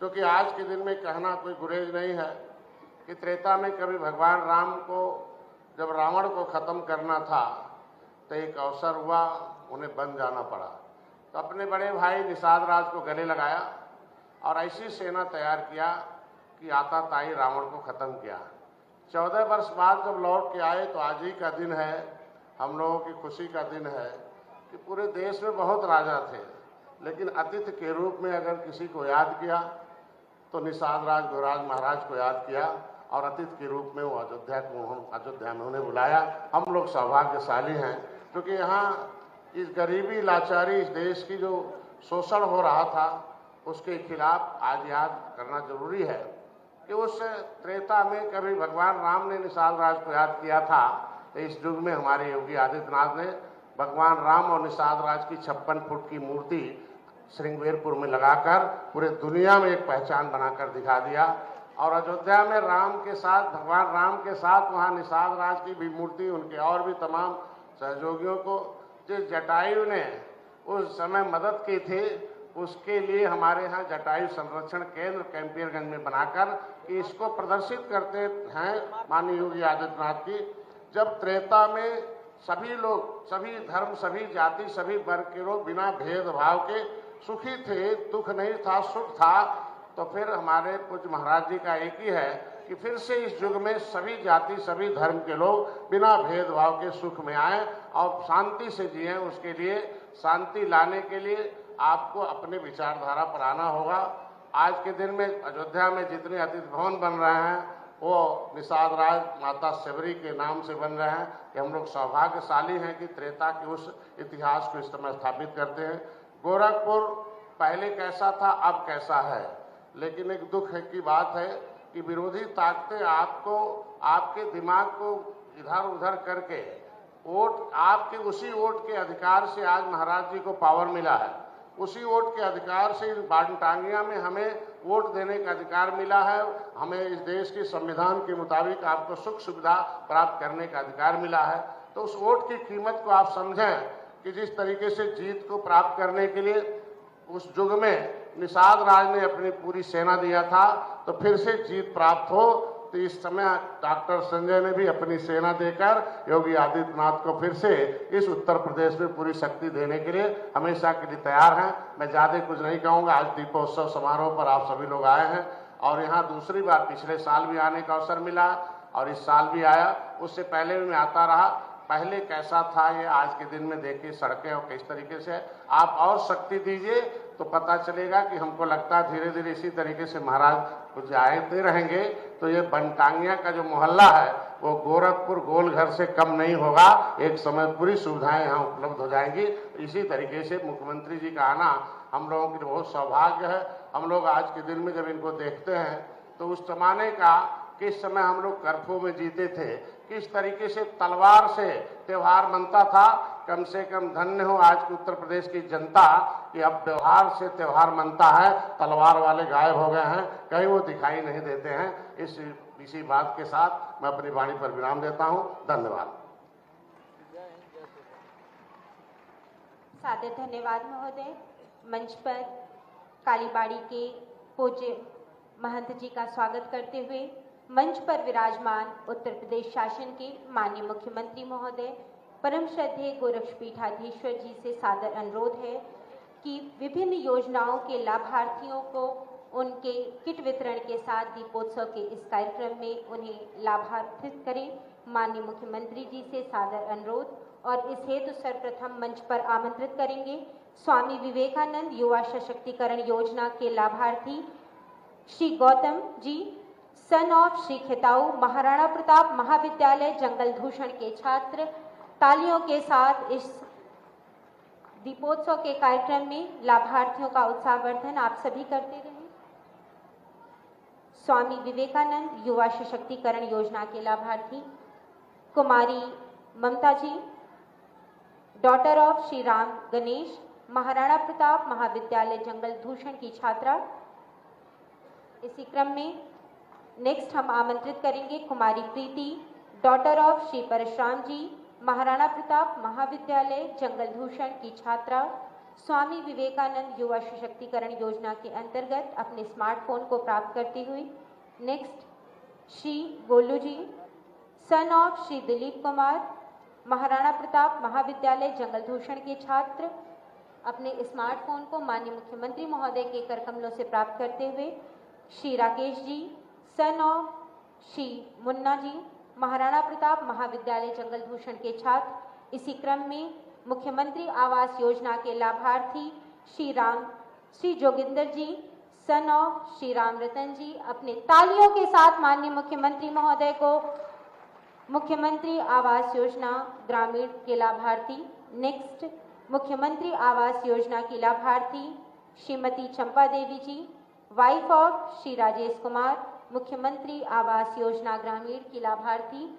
क्योंकि आज के दिन में कहना कोई गुरेज नहीं है कि त्रेता में कभी भगवान राम को जब रावण को ख़त्म करना था तो एक अवसर हुआ, उन्हें बन जाना पड़ा, तो अपने बड़े भाई निषाद राज को गले लगाया और ऐसी सेना तैयार किया कि आताताई रावण को ख़त्म किया। 14 वर्ष बाद जब लौट के आए तो आज ही का दिन है हम लोगों की खुशी का दिन है कि पूरे देश में बहुत राजा थे, लेकिन अतिथि के रूप में अगर किसी को याद किया तो निषाद राज गौराज महाराज को याद किया और अतिथि के रूप में वो अयोध्या में उन्हें बुलाया। हम लोग सौभाग्यशाली हैं क्योंकि यहाँ इस गरीबी लाचारी, इस देश की जो शोषण हो रहा था उसके खिलाफ आज याद करना जरूरी है कि उस त्रेता में कभी भगवान राम ने निषाद राज को याद किया था, तो इस युग में हमारे योगी आदित्यनाथ ने भगवान राम और निषाद राज की 56 फुट की मूर्ति श्रृंगेरपुर में लगाकर पूरे दुनिया में एक पहचान बनाकर दिखा दिया। और अयोध्या में राम के साथ, भगवान राम के साथ वहाँ निषाद राज की भी मूर्ति, उनके और भी तमाम सहयोगियों को जिस जटायु ने उस समय मदद की थी, उसके लिए हमारे यहाँ जटायु संरक्षण केंद्र कैंपियरगंज में बनाकर कि इसको प्रदर्शित करते हैं माननीय योगी आदित्यनाथ की। जब त्रेता में सभी लोग, सभी धर्म, सभी जाति, सभी वर्ग के लोग बिना भेदभाव के सुखी थे, दुख नहीं था, सुख था, तो फिर हमारे पूज्य महाराज जी का एक ही है कि फिर से इस युग में सभी जाति, सभी धर्म के लोग बिना भेदभाव के सुख में आए और शांति से जिए। उसके लिए, शांति लाने के लिए आपको अपने विचारधारा पर आना होगा। आज के दिन में अयोध्या में जितने अतिथि भवन बन रहे हैं वो निषाद राज माता शबरी के नाम से बन रहे हैं। कि हम लोग सौभाग्यशाली हैं कि त्रेता के उस इतिहास को इस समय स्थापित करते हैं। गोरखपुर पहले कैसा था, अब कैसा है, लेकिन एक दुख की बात है कि विरोधी ताकतें आपको, आपके दिमाग को इधर उधर करके वोट, आपके उसी वोट के अधिकार से आज महाराज जी को पावर मिला है, उसी वोट के अधिकार से इस बांटांगिया में हमें वोट देने का अधिकार मिला है, हमें इस देश के संविधान के मुताबिक आपको सुख सुविधा प्राप्त करने का अधिकार मिला है। तो उस वोट की कीमत को आप समझें कि जिस तरीके से जीत को प्राप्त करने के लिए उस युग में निषाद राज ने अपनी पूरी सेना दिया था, तो फिर से जीत प्राप्त हो, तो इस समय डॉक्टर संजय ने भी अपनी सेना देकर योगी आदित्यनाथ को फिर से इस उत्तर प्रदेश में पूरी शक्ति देने के लिए हमेशा के लिए तैयार हैं। मैं ज़्यादा कुछ नहीं कहूँगा। आज दीपोत्सव समारोह पर आप सभी लोग आए हैं और यहाँ दूसरी बार, पिछले साल भी आने का अवसर मिला और इस साल भी आया, उससे पहले भी मैं आता रहा। पहले कैसा था ये आज के दिन में देखिए सड़कें और किस तरीके से, आप और शक्ति दीजिए तो पता चलेगा कि हमको लगता है धीरे धीरे इसी तरीके से महाराज कुछ आते रहेंगे तो ये बनटांगिया का जो मोहल्ला है वो गोरखपुर गोलघर से कम नहीं होगा। एक समय पूरी सुविधाएं यहाँ उपलब्ध हो जाएंगी। इसी तरीके से मुख्यमंत्री जी का आना हम लोगों के लिए बहुत सौभाग्य है। हम लोग आज के दिन में जब इनको देखते हैं तो उस जमाने का, किस समय हम लोग कर्फ्यू में जीते थे, किस तरीके से तलवार से त्योहार मनता था, कम से कम धन्य हो आज की उत्तर प्रदेश की जनता कि अब त्योहार से त्योहार मनता है। तलवार वाले गायब हो गए हैं, कहीं वो दिखाई नहीं देते हैं। इसी बात के साथ मैं अपनी वाणी पर विराम देता हूं। धन्यवाद। सादर धन्यवाद महोदय। मंच पर कालीबाड़ी के पूज्य महंत जी का स्वागत करते हुए मंच पर विराजमान उत्तर प्रदेश शासन के माननीय मुख्यमंत्री महोदय परम श्रद्धेय गोरक्षपीठाधीश्वर जी से सादर अनुरोध है कि विभिन्न योजनाओं के लाभार्थियों को उनके किट वितरण के साथ दीपोत्सव के इस कार्यक्रम में उन्हें लाभान्वित करें। माननीय मुख्यमंत्री जी से सादर अनुरोध और इस हेतु सर्वप्रथम मंच पर आमंत्रित करेंगे स्वामी विवेकानंद युवा सशक्तिकरण योजना के लाभार्थी श्री गौतम जी, सन ऑफ श्री खिताऊ, महाराणा प्रताप महाविद्यालय जंगल भूषण के छात्र। तालियों के साथ इस दीपोत्सव के कार्यक्रम में लाभार्थियों का उत्साहवर्धन आप सभी करते रहें। स्वामी विवेकानंद युवा सशक्तिकरण योजना के लाभार्थी कुमारी ममता जी, डॉटर ऑफ श्री राम गणेश, महाराणा प्रताप महाविद्यालय जंगल भूषण की छात्रा। इसी क्रम में नेक्स्ट हम आमंत्रित करेंगे कुमारी प्रीति, डॉटर ऑफ श्री परशुराम जी, महाराणा प्रताप महाविद्यालय जंगल भूषण की छात्रा। स्वामी विवेकानंद युवा सशक्तिकरण योजना के अंतर्गत अपने स्मार्टफोन को प्राप्त करती हुई next Shri Golu ji, son of Shri Dilip Kumar, Maharana Pratap Mahavidyalaya Jangal Bhushan के छात्र, अपने स्मार्टफोन को माननीय मुख्यमंत्री महोदय के करकमलों से प्राप्त करते हुए श्री राकेश जी, सन ऑफ श्री मुन्ना जी, महाराणा प्रताप महाविद्यालय जंगल भूषण के छात्र। इसी क्रम में मुख्यमंत्री आवास योजना के लाभार्थी श्री जोगिंदर जी सन ऑफ श्री राम रतन जी अपने तालियों के साथ माननीय मुख्यमंत्री महोदय को मुख्यमंत्री आवास योजना ग्रामीण के लाभार्थी। नेक्स्ट, मुख्यमंत्री आवास योजना की लाभार्थी श्रीमती चंपा देवी जी, वाइफ ऑफ श्री राजेश कुमार, मुख्यमंत्री आवास योजना ग्रामीण की लाभार्थी।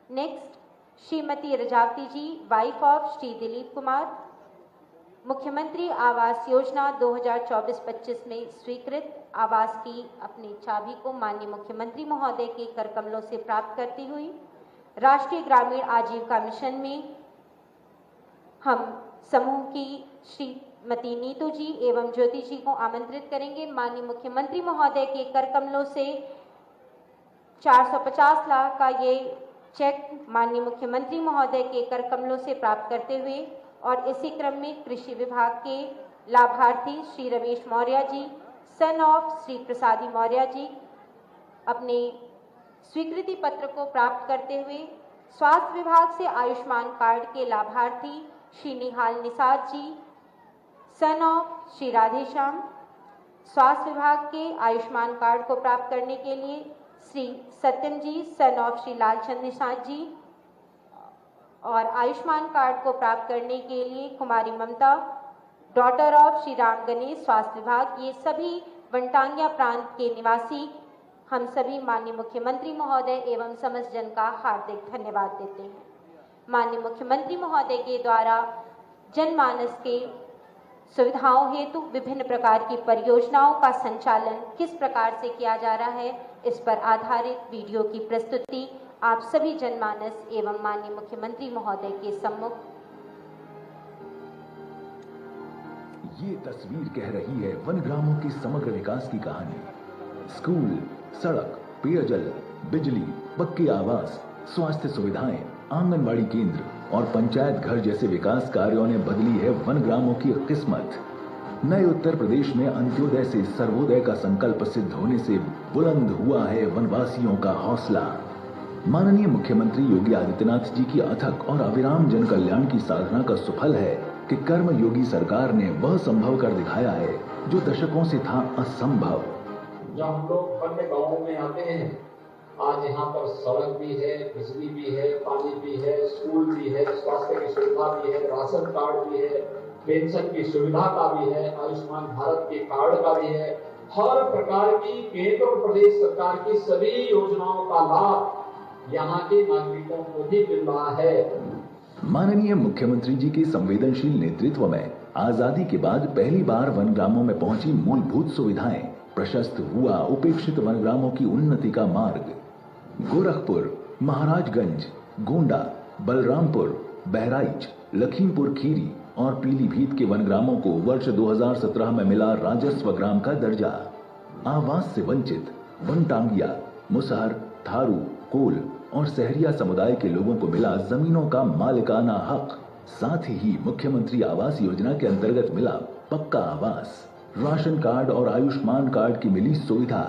Next, Shrimati Rajavati ji, wife of Shri Dilip Kumar, Mukhyamantri Awas योजना 2024-25 में स्वीकृत आवास की अपनी चाबी को माननीय मुख्यमंत्री महोदय के करकमलों से प्राप्त करती हुई राष्ट्रीय ग्रामीण आजीविका मिशन में हम समूह की श्रीमती नीतू जी एवं ज्योति जी को आमंत्रित करेंगे। माननीय मुख्यमंत्री महोदय के करकमलों से 450 लाख का ये चेक माननीय मुख्यमंत्री महोदय के करकमलों से प्राप्त करते हुए और इसी क्रम में कृषि विभाग के लाभार्थी श्री रमेश मौर्य जी सन ऑफ श्री प्रसादी मौर्य जी अपने स्वीकृति पत्र को प्राप्त करते हुए स्वास्थ्य विभाग से आयुष्मान कार्ड के लाभार्थी श्री निहाल निषाद जी सन ऑफ श्री राधेश्याम, स्वास्थ्य विभाग के आयुष्मान कार्ड को प्राप्त करने के लिए श्री सत्यम जी सन ऑफ श्री लालचंद निषाद जी और आयुष्मान कार्ड को प्राप्त करने के लिए कुमारी ममता डॉटर ऑफ श्री राम गणेश, स्वास्थ्य विभाग। ये सभी वनटांगिया प्रांत के निवासी हम सभी माननीय मुख्यमंत्री महोदय एवं समस्त जन का हार्दिक धन्यवाद देते हैं। माननीय मुख्यमंत्री महोदय के द्वारा जनमानस के सुविधाओं हेतु विभिन्न प्रकार की परियोजनाओं का संचालन किस प्रकार से किया जा रहा है, इस पर आधारित वीडियो की प्रस्तुति आप सभी जनमानस एवं माननीय मुख्यमंत्री महोदय के सम्मुख। ये तस्वीर कह रही है वनग्रामों के समग्र विकास की कहानी। स्कूल, सड़क, पेयजल, बिजली, पक्के आवास, स्वास्थ्य सुविधाएं, आंगनबाड़ी केंद्र और पंचायत घर जैसे विकास कार्यों ने बदली है वनग्रामों की किस्मत। नए उत्तर प्रदेश में अंत्योदय से सर्वोदय का संकल्प सिद्ध होने से बुलंद हुआ है वनवासियों का हौसला। माननीय मुख्यमंत्री योगी आदित्यनाथ जी की अथक और अविराम जन कल्याण की साधना का सुफल है कि कर्म योगी सरकार ने वह संभव कर दिखाया है जो दशकों से था असंभव। जब हम लोग अन्य गाँवों में आते हैं, आज यहाँ पर सड़क भी है, बिजली भी है, पानी भी है, स्कूल भी है, स्वास्थ्य की सुविधा भी है, राशन कार्ड भी है, पेंशन की सुविधा का भी है, आयुष्मान भारत के कार्ड का भी है। हर प्रकार की केंद्र और प्रदेश सरकार की सभी योजनाओं का लाभ यहाँ के नागरिकों को भी मिल रहा है। माननीय मुख्यमंत्री जी के संवेदनशील नेतृत्व में आजादी के बाद पहली बार वनग्रामों में पहुंची मूलभूत सुविधाएं, प्रशस्त हुआ उपेक्षित वनग्रामों की उन्नति का मार्ग। गोरखपुर, महाराजगंज, गोंडा, बलरामपुर, बहराइच, लखीमपुर खीरी और पीलीभीत के वनग्रामों को वर्ष 2017 में मिला राजस्व ग्राम का दर्जा। आवास से वंचित वनटांगिया, मुसहर, थारू, कोल और सहरिया समुदाय के लोगों को मिला जमीनों का मालिकाना हक। साथ ही मुख्यमंत्री आवास योजना के अंतर्गत मिला पक्का आवास, राशन कार्ड और आयुष्मान कार्ड की मिली सुविधा।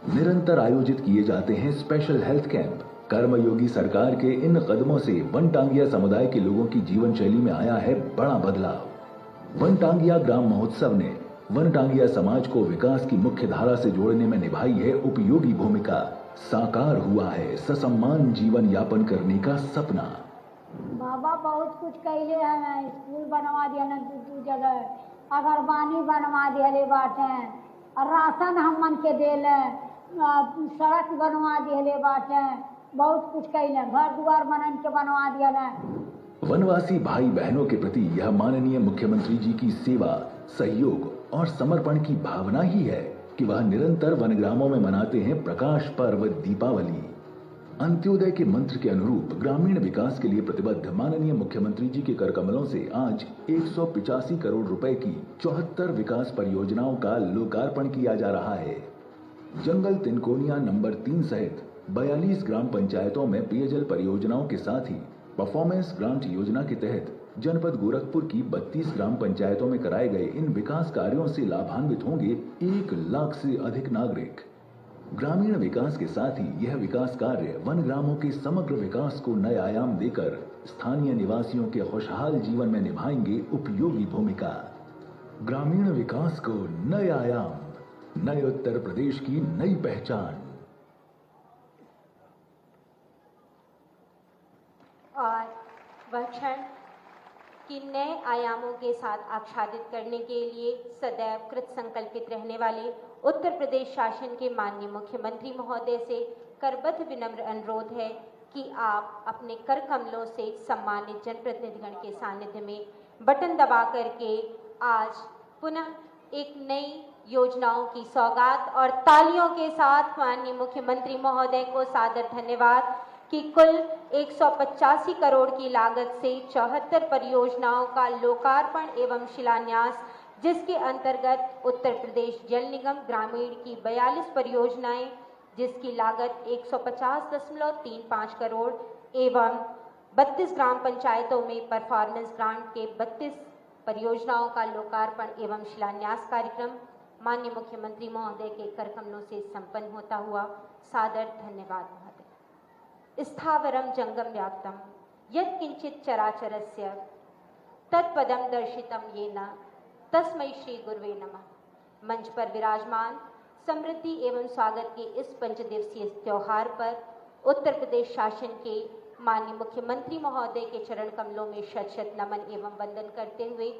निरंतर आयोजित किए जाते हैं स्पेशल हेल्थ कैंप। कर्मयोगी सरकार के इन कदमों से वनटांगिया समुदाय के लोगों की जीवन शैली में आया है बड़ा बदलाव। वनटांगिया ग्राम महोत्सव ने वनटांगिया समाज को विकास की मुख्य धारा से जोड़ने में निभाई है उपयोगी भूमिका। साकार हुआ है ससम्मान जीवन यापन करने का सपना। बाबा बहुत कुछ कैले हैं, स्कूल बनवा दिया न दू जगह, अगरबानी बनवा दिले बाटे, राशन हमन के देले, सड़क बनवा दिले बाटे, बहुत कुछ कैले, घर द्वार बनन के बनवा दिले। वनवासी भाई बहनों के प्रति यह माननीय मुख्यमंत्री जी की सेवा, सहयोग और समर्पण की भावना ही है कि वह निरंतर वनग्रामों में मनाते हैं प्रकाश पर्व दीपावली। अंत्योदय के मंत्र के अनुरूप ग्रामीण विकास के लिए प्रतिबद्ध माननीय मुख्यमंत्री जी के करकमलों से आज 185 करोड़ रुपए की 74 विकास परियोजनाओं का लोकार्पण किया जा रहा है। जंगल तिनकोनिया नंबर 3 सहित 42 ग्राम पंचायतों में पेयजल परियोजनाओं के साथ ही परफॉर्मेंस ग्रांट योजना के तहत जनपद गोरखपुर की 32 ग्राम पंचायतों में कराए गए इन विकास कार्यों से लाभान्वित होंगे 1 लाख से अधिक नागरिक। ग्रामीण विकास के साथ ही यह विकास कार्य वन ग्रामों के समग्र विकास को नए आयाम देकर स्थानीय निवासियों के खुशहाल जीवन में निभाएंगे उपयोगी भूमिका। ग्रामीण विकास को नए आयाम, नए उत्तर प्रदेश की नई पहचान। और वह क्षण कि नए आयामों के साथ आच्छादित करने के लिए सदैव कृत संकल्पित रहने वाले उत्तर प्रदेश शासन के माननीय मुख्यमंत्री महोदय से करबद्ध विनम्र अनुरोध है कि आप अपने कर कमलों से सम्मानित जनप्रतिनिधिगण के सानिध्य में बटन दबा करके आज पुनः एक नई योजनाओं की सौगात और तालियों के साथ माननीय मुख्यमंत्री महोदय को सादर धन्यवाद कि कुल 185 करोड़ की लागत से 74 परियोजनाओं का लोकार्पण एवं शिलान्यास, जिसके अंतर्गत उत्तर प्रदेश जल निगम ग्रामीण की 42 परियोजनाएं जिसकी लागत 150.35 करोड़ एवं 32 ग्राम पंचायतों में परफॉर्मेंस ग्रांट के 32 परियोजनाओं का लोकार्पण एवं शिलान्यास कार्यक्रम माननीय मुख्यमंत्री महोदय के कर कमलों से संपन्न होता हुआ सादर धन्यवाद महोदय। स्थावरम जंगम व्याप्तम यत् किंचित चराचरस्य तत्पदम दर्शितम येन तस्मै श्री गुरुवे नमः। मंच पर विराजमान समृद्धि एवं स्वागत के इस पंचदिवसीय त्योहार पर उत्तर प्रदेश शासन के माननीय मुख्यमंत्री महोदय के चरण कमलों में शत शत नमन एवं वंदन करते हुए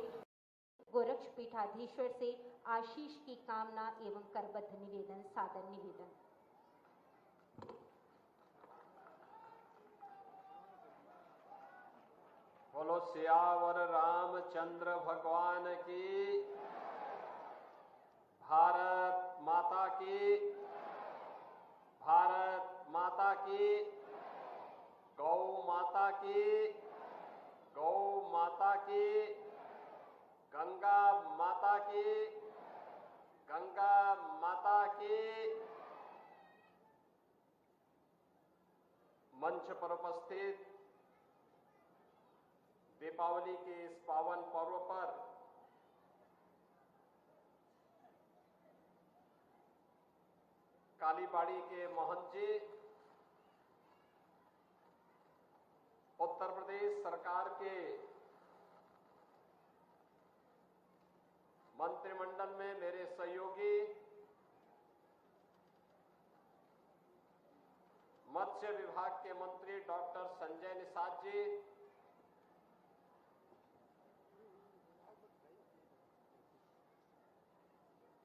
गोरक्ष पीठाधीश्वर से आशीष की कामना एवं करबद्ध निवेदन सादर निवेदन। बोलो सियावर रामचंद्र भगवान की, भारत माता की, भारत माता की, गौ माता की, गौ माता की, गंगा माता की, गंगा माता की। मंच पर उपस्थित दीपावली के इस पावन पर्व पर कालीबाड़ी के महंत जी, उत्तर प्रदेश सरकार के मंत्रिमंडल में मेरे सहयोगी, मत्स्य विभाग के मंत्री डॉक्टर संजय निषाद जी,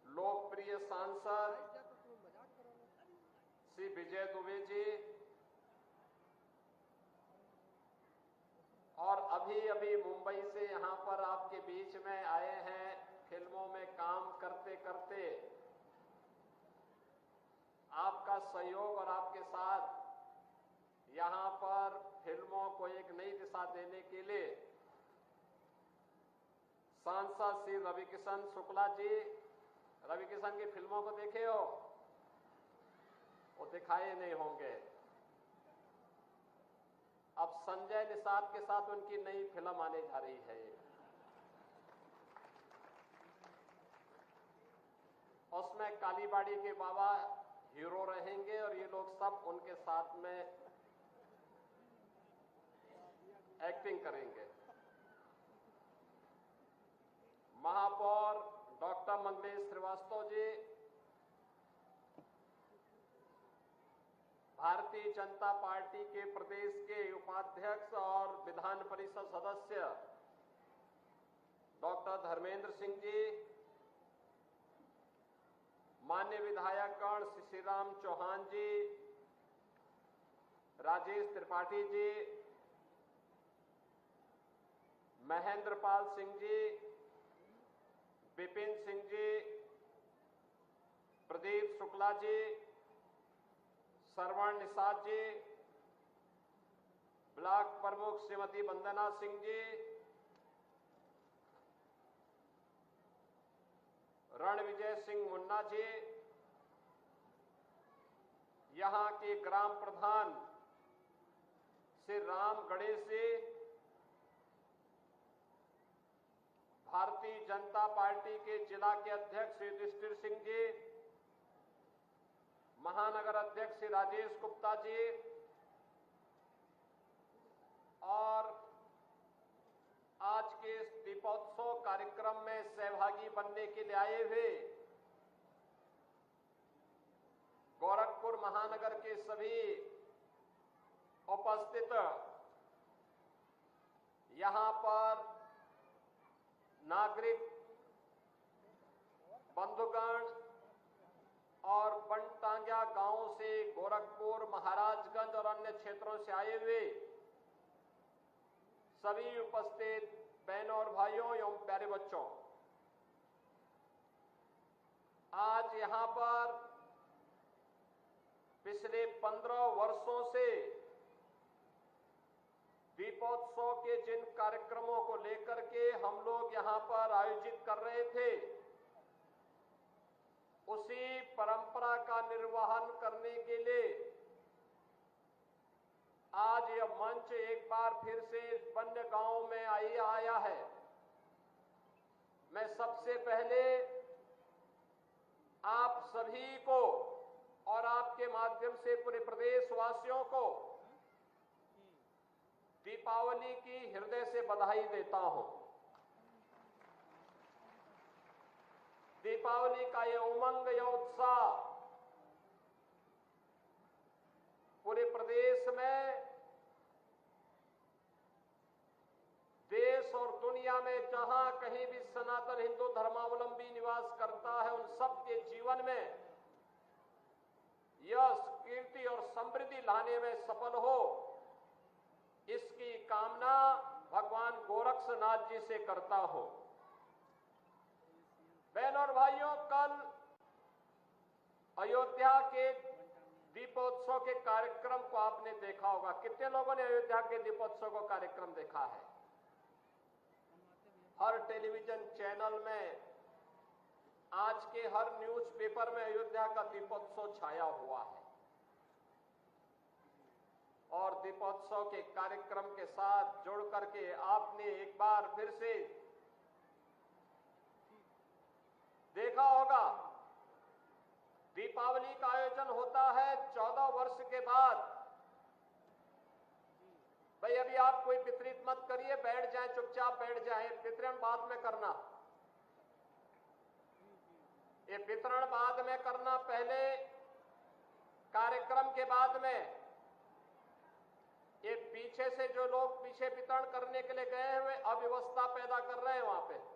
लोकप्रिय सांसद श्री विजय दुबे जी और अभी अभी मुंबई से यहां पर आपके बीच में आए हैं, फिल्मों में काम करते करते आपका सहयोग और आपके साथ यहां पर फिल्मों को एक नई दिशा देने के लिए सांसद श्री रविकिशन शुक्ला जी, रविकिशन की फिल्मों को देखे हो? वो दिखाए नहीं होंगे। अब संजय निषाद के साथ उनकी नई फिल्म आने जा रही है। उसमें कालीबाड़ी के बाबा हीरो रहेंगे और ये लोग सब उनके साथ में एक्टिंग करेंगे। महापौर डॉक्टर मंगलेश श्रीवास्तव जी, भारतीय जनता पार्टी के प्रदेश के उपाध्यक्ष और विधान परिषद सदस्य डॉक्टर धर्मेंद्र सिंह जी, मान्य विधायकगण श्रीराम चौहान जी, राजेश त्रिपाठी जी, महेंद्र पाल सिंह जी, विपिन सिंह जी, प्रदीप शुक्ला जी, श्रवण निषाद जी, ब्लॉक प्रमुख श्रीमती वंदना सिंह जी, रणविजय सिंह मुन्ना जी, यहां के ग्राम प्रधान श्री राम गणेश जी, भारतीय जनता पार्टी के जिला के अध्यक्ष श्री युधिष्ठिर सिंह जी, महानगर अध्यक्ष श्री राजेश गुप्ता जी और आज के इस दीपोत्सव कार्यक्रम में सहभागी बनने के लिए आए हुए गोरखपुर महानगर के सभी उपस्थित यहां पर नागरिक बंधुगण और बनटांगिया गांव से गोरखपुर, महाराजगंज और अन्य क्षेत्रों से आए हुए सभी उपस्थित बहनों और भाइयों एवं प्यारे बच्चों, आज यहां पर पिछले 15 वर्षों से दीपोत्सव के जिन कार्यक्रमों को लेकर के हम लोग यहां पर आयोजित कर रहे थे, उसी परंपरा का निर्वहन करने के लिए आज यह मंच एक बार फिर से वन्य गांव में आया है। मैं सबसे पहले आप सभी को और आपके माध्यम से पूरे प्रदेशवासियों को दीपावली की हृदय से बधाई देता हूं। दीपावली का यह उमंग, यह उत्साह पूरे प्रदेश में, देश और दुनिया में जहां कहीं भी सनातन हिंदू धर्मावलंबी निवास करता है, उन सबके जीवन में यश, कीर्ति और समृद्धि लाने में सफल हो, इसकी कामना भगवान गोरक्षनाथ जी से करता हूं। बहनों और भाइयों, कल अयोध्या के दीपोत्सव के कार्यक्रम को आपने देखा होगा। कितने लोगों ने अयोध्या के दीपोत्सव को कार्यक्रम देखा है? हर टेलीविजन चैनल में, आज के हर न्यूज़पेपर में अयोध्या का दीपोत्सव छाया हुआ है। और दीपोत्सव के कार्यक्रम के साथ जुड़ करके आपने एक बार फिर से देखा होगा, दीपावली का आयोजन होता है 14 वर्ष के बाद। भाई अभी आप कोई वितरित मत करिए, बैठ जाएं, चुपचाप बैठ जाएं, वितरण बाद में करना। ये वितरण बाद में करना, पहले कार्यक्रम के बाद में। ये पीछे से जो लोग पीछे वितरण करने के लिए गए हुए अव्यवस्था पैदा कर रहे हैं वहां पे।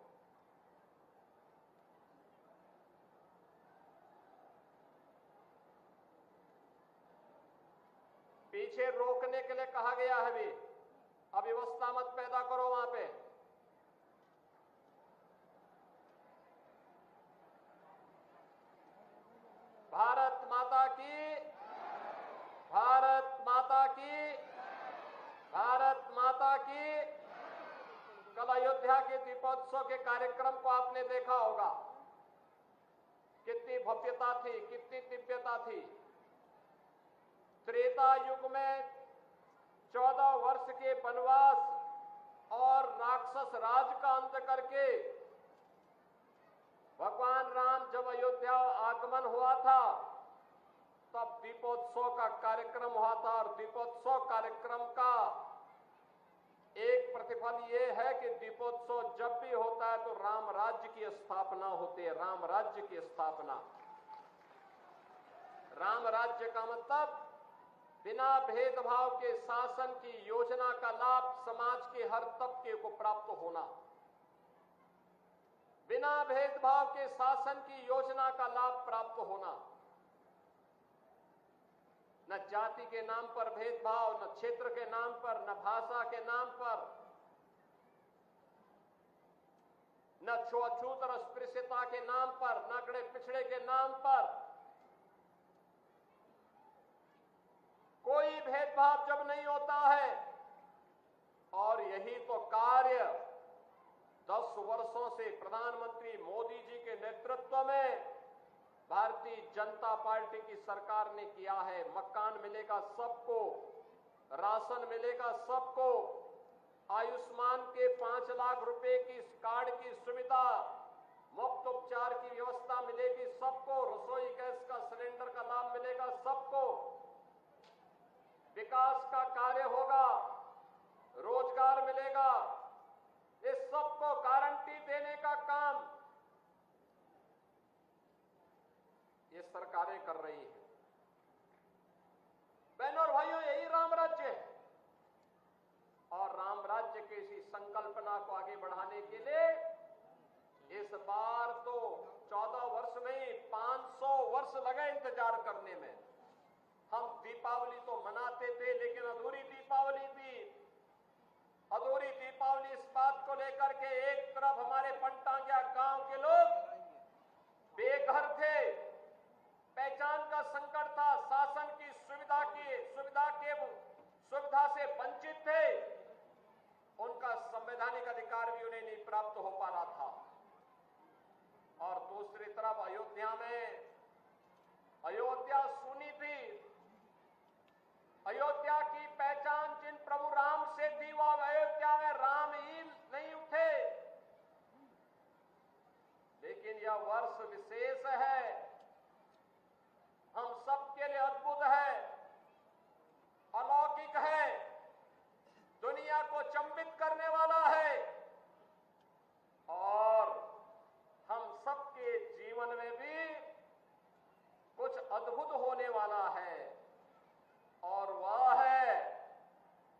पीछे रोकने के लिए कहा गया है, भी अव्यवस्था मत पैदा करो वहां पे। भारत माता की, भारत माता की, भारत माता की। कल अयोध्या के दीपोत्सव के कार्यक्रम को आपने देखा होगा, कितनी भव्यता थी, कितनी दिव्यता थी। त्रेता युग में 14 वर्ष के वनवास और राक्षस राज का अंत करके भगवान राम जब अयोध्या आगमन हुआ था, तब दीपोत्सव का कार्यक्रम हुआ था। और दीपोत्सव कार्यक्रम का एक प्रतिफल ये है कि दीपोत्सव जब भी होता है तो राम राज्य की स्थापना होती है। राम राज्य की स्थापना, राम राज्य का मतलब बिना भेदभाव के शासन की योजना का लाभ समाज के हर तबके को प्राप्त होना। बिना भेदभाव के शासन की योजना का लाभ प्राप्त होना। न जाति के नाम पर भेदभाव, न क्षेत्र के नाम पर, न भाषा के नाम पर, न छुआछूत और अस्पृश्यता के नाम पर, न अगड़े पिछड़े के नाम पर। कोई भेदभाव जब नहीं होता है, और यही तो कार्य 10 वर्षों से प्रधानमंत्री मोदी जी के नेतृत्व में भारतीय जनता पार्टी की सरकार ने किया है। मकान मिलेगा सबको, राशन मिलेगा सबको, आयुष्मान के 5 लाख रुपए की कार्ड की सुविधा मुफ्त उपचार की व्यवस्था मिलेगी सबको, रसोई गैस का सिलेंडर का लाभ मिलेगा सबको, विकास का कार्य होगा, रोजगार मिलेगा, इस सबको गारंटी देने का काम ये सरकारें कर रही हैं। बहनों और भाइयों, यही राम राज्य है और राम राज्य की इसी संकल्पना को आगे बढ़ाने के लिए इस बार तो 14 वर्ष में ही 500 वर्ष लगे इंतजार करने में। हम दीपावली तो मनाते थे लेकिन अधूरी दीपावली थी। अधूरी दीपावली इस बात को लेकर के एक तरफ हमारे बनटांगिया गांव के लोग बेघर थे, पहचान का संकट था, शासन की सुविधा से वंचित थे, उनका संवैधानिक अधिकार भी उन्हें नहीं प्राप्त हो पा रहा था। और दूसरी तरफ अयोध्या सुनी थी। अयोध्या की पहचान जिन प्रभु राम से थी वो अयोध्या में राम ही नहीं उठे। लेकिन यह वर्ष विशेष है, हम सबके लिए अद्भुत है, अलौकिक है, दुनिया को चंबित करने वाला है और हम सबके जीवन में भी कुछ अद्भुत होने वाला है। और वह है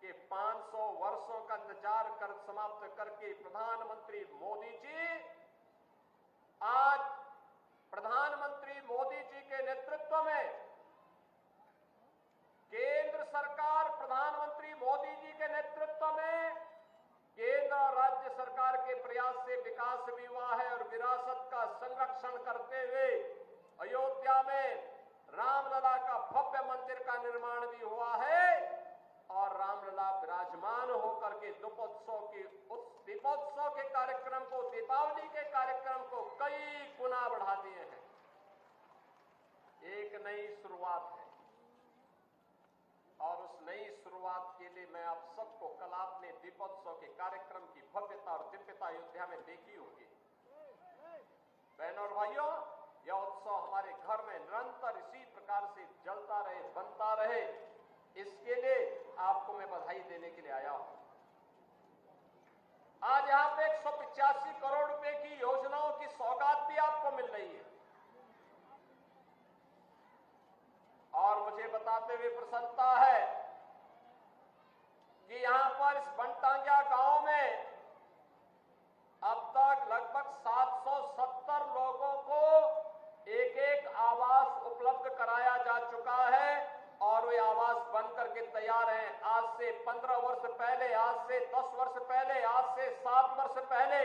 कि 500 वर्षों का इंतजार कर समाप्त करके प्रधानमंत्री मोदी जी आज प्रधानमंत्री मोदी जी के नेतृत्व में केंद्र सरकार प्रधानमंत्री मोदी जी के नेतृत्व में केंद्र और राज्य सरकार के प्रयास से विकास भी हुआ है और विरासत का संरक्षण करते हुए अयोध्या में रामलला का भव्य मंदिर का निर्माण भी हुआ है और रामलला विराजमान होकर के दीपोत्सव के कार्यक्रम को, दीपावली के कार्यक्रम को कई गुना बढ़ा दिए हैं। एक नई शुरुआत है और उस नई शुरुआत के लिए मैं आप सबको, कल आपने दीपोत्सव के कार्यक्रम की भव्यता और दिव्यता अयोध्या में देखी होगी। बहनों और भाइयों, यह उत्सव हमारे घर में निरंतर इसी प्रकार से जलता रहे, बनता रहे, इसके लिए आपको मैं बधाई देने के लिए आया हूं। आज यहां पे 185 करोड़ रुपए की योजनाओं की सौगात भी आपको मिल रही है और मुझे बताते हुए प्रसन्नता है कि यहां पर इस बनटांगिया गांव में अब तक लगभग 770 लोगों को एक आवास उपलब्ध कराया जा चुका है और वे आवास बन करके तैयार हैं। आज से 15 वर्ष पहले, आज से 10 वर्ष पहले, आज से 7 वर्ष पहले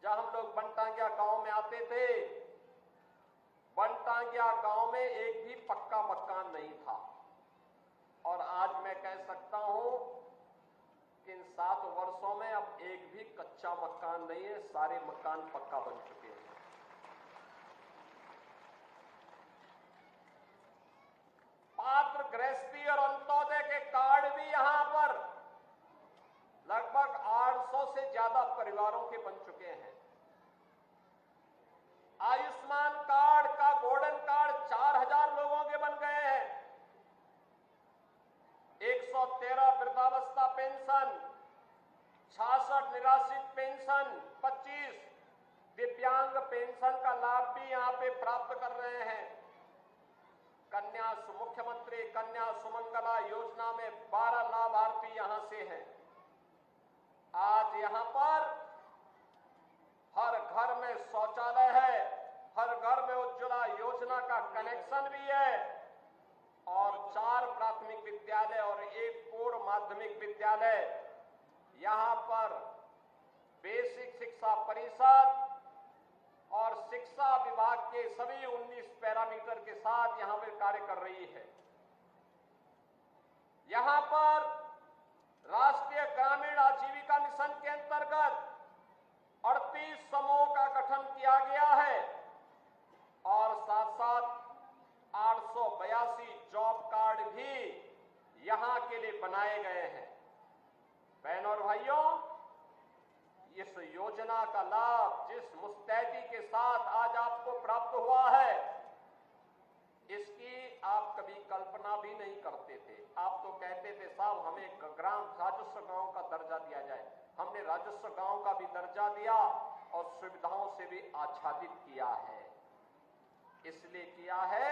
जब हम लोग बनटांगिया गांव में आते थे, बनटांगिया गांव में एक भी पक्का मकान नहीं था और आज मैं कह सकता हूं कि इन 7 वर्षों में अब एक भी कच्चा मकान नहीं है, सारे मकान पक्का बन चुके हैं। पात्र, गृहस्थी और अंत्योदय के कार्ड भी यहां पर लगभग 800 से ज्यादा परिवारों के बन चुके हैं। आयुष्मान कार्ड का गोल्डन कार्ड 4000 लोगों के बन गए हैं। 113 वृद्धावस्था पेंशन, 66 निराश्रित पेंशन, 25 दिव्यांग पेंशन का लाभ भी यहां पे प्राप्त कर रहे हैं। मुख्यमंत्री कन्या सुमंगला योजना में 12 लाभार्थी यहां से हैं। आज यहां पर हर घर में शौचालय है, हर घर में उज्ज्वला योजना का कनेक्शन भी है और 4 प्राथमिक विद्यालय और 1 पूर्व माध्यमिक विद्यालय, यहां पर बेसिक शिक्षा परिषद और शिक्षा विभाग के सभी 19 पैरामीटर के साथ यहां पर कार्य कर रही है। यहां पर राष्ट्रीय ग्रामीण आजीविका मिशन के अंतर्गत 38 समूहों का गठन किया गया है और साथ साथ 882 जॉब कार्ड भी यहां के लिए बनाए गए हैं। बहनों और भाइयों, इस योजना का लाभ जिस मुस्तैदी के साथ आज आपको प्राप्त हुआ है, इसकी आप कभी कल्पना भी नहीं करते थे। आप तो कहते थे साहब हमें ग्राम राजस्व गांव का दर्जा दिया जाए। हमने राजस्व गांव का भी दर्जा दिया और सुविधाओं से भी आच्छादित किया है। इसलिए किया है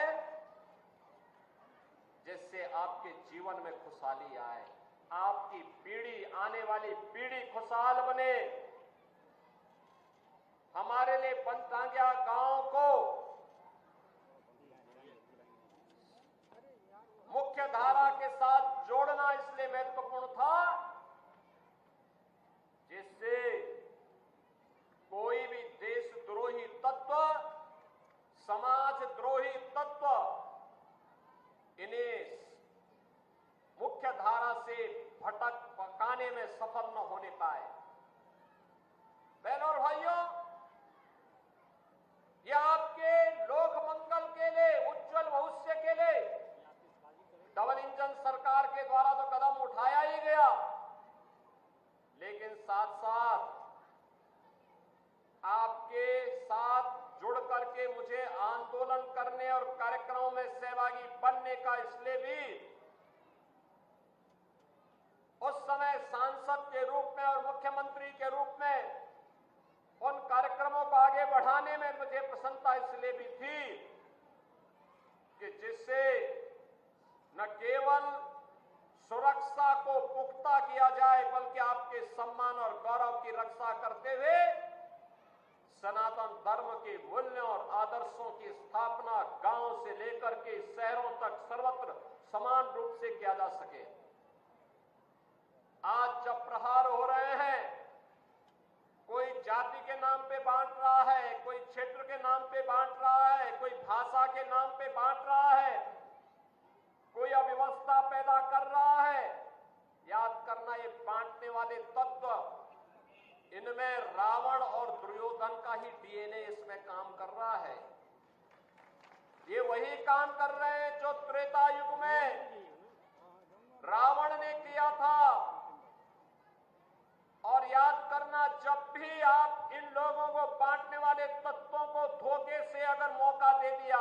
जिससे आपके जीवन में खुशहाली आए, आपकी पीढ़ी, आने वाली पीढ़ी खुशहाल बने। हमारे लिए बनटांगिया गांव को मुख्य धारा के साथ जोड़ना इसलिए महत्वपूर्ण था जिससे कोई भी देशद्रोही तत्व, समाजद्रोही तत्व इन्हें मुख्य धारा से भटक पकाने में सफल न होने पाए। बहनों और भाइयों, यह आपके लोक मंगल के लिए, उज्जवल भविष्य के लिए डबल इंजन सरकार के द्वारा तो कदम उठाया ही गया, लेकिन साथ साथ आपके साथ जुड़ करके मुझे आंदोलन करने और कार्यक्रमों में सहभागी बनने का इसलिए भी उस समय सांसद के रूप में और मुख्यमंत्री के रूप में उन कार्यक्रमों को आगे बढ़ाने में मुझे प्रसन्नता इसलिए भी थी कि जिससे न केवल सुरक्षा को पुख्ता किया जाए बल्कि आपके सम्मान और गौरव की रक्षा करते हुए सनातन धर्म के मूल्यों और आदर्शों की स्थापना गांव से लेकर के शहरों तक सर्वत्र समान रूप से किया जा सके। आज जब प्रहार हो रहे हैं, कोई जाति के नाम पे बांट रहा है, कोई क्षेत्र के नाम पे बांट रहा है, कोई भाषा के नाम पे बांट रहा है, कोई अव्यवस्था पैदा कर रहा है, याद करना ये बांटने वाले तत्व, इनमें रावण और दुर्योधन का ही डीएनए इसमें काम कर रहा है। ये वही काम कर रहे हैं जो त्रेता युग में रावण ने किया था। और याद करना, जब भी आप इन लोगों को बांटने वाले तत्वों को धोखे से अगर मौका दे दिया,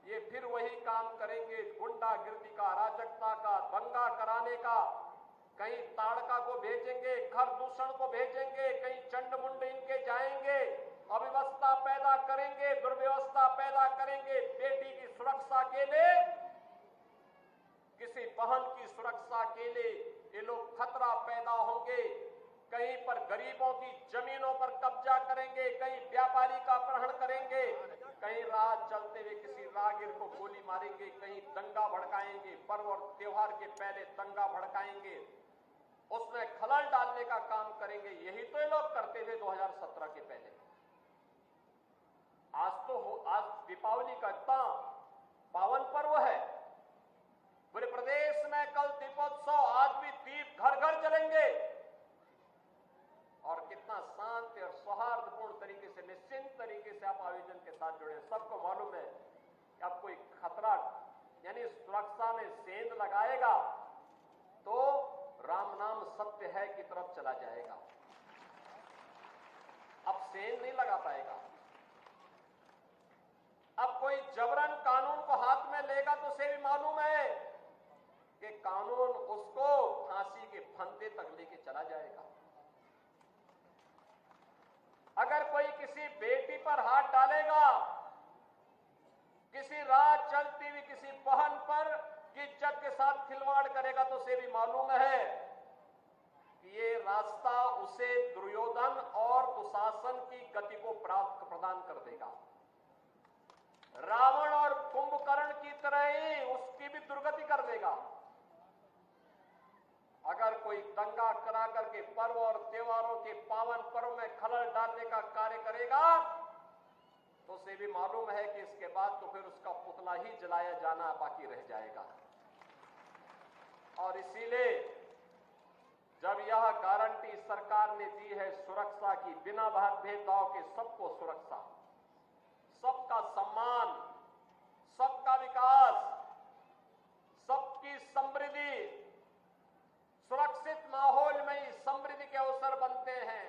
ये फिर वही काम करेंगे, गुंडागिर्दी का, अराजकता का, दंगा कराने का। कहीं ताड़का को भेजेंगे, घर दूषण को भेजेंगे, कहीं चंडमुंड इनके जाएंगे, अव्यवस्था पैदा करेंगे, दुर्व्यवस्था पैदा करेंगे। बेटी की सुरक्षा के लिए, किसी बहन की सुरक्षा के लिए ये लोग खतरा पैदा होंगे। कहीं पर गरीबों की जमीनों पर कब्जा करेंगे, कहीं व्यापारी का अपहरण करेंगे, कहीं राह चलते हुए किसी राहगीर को गोली मारेंगे, कहीं दंगा भड़काएंगे, पर्व और त्योहार के पहले दंगा भड़काएंगे, उसमें खलल डालने का काम करेंगे। यही तो ये लोग करते थे 2017 के पहले। आज दीपावली का इतना पावन पर्व है, पूरे प्रदेश में कल दीपोत्सव, आज भी दीप घर घर जलेंगे और कितना शांति और सौहार्दपूर्ण तरीके से, निश्चिंत तरीके से आप आयोजन के साथ जुड़े। सबको मालूम है कि अब कोई खतरा यानी सुरक्षा में सेंध लगाएगा तो राम नाम सत्य है की तरफ चला जाएगा। अब सेंध नहीं लगा पाएगा। अब कोई जबरन कानून को हाथ में लेगा तो उसे भी मालूम है कि कानून उसको फांसी के फंदे तक लेके चला जाएगा। अगर कोई किसी बेटी पर हाथ डालेगा, किसी राह चलती हुई किसी बहन पर की इज्जत के साथ खिलवाड़ करेगा तो उसे भी मालूम है कि ये रास्ता उसे दुर्योधन और दुशासन की गति को प्रदान कर देगा। रावण और कुंभकर्ण की तरह ही उसकी भी दुर्गति कर देगा। अगर कोई दंगा करा करके पर्व और त्योहारों के पावन पर्व में खलल डालने का कार्य करेगा तो उसे भी मालूम है कि इसके बाद तो फिर उसका पुतला ही जलाया जाना बाकी रह जाएगा। और इसीलिए जब यह गारंटी सरकार ने दी है सुरक्षा की, बिना भेदभाव के सबको सुरक्षा, सबका सम्मान, सबका विकास, सबकी समृद्धि, सुरक्षित माहौल में ही समृद्धि के अवसर बनते हैं।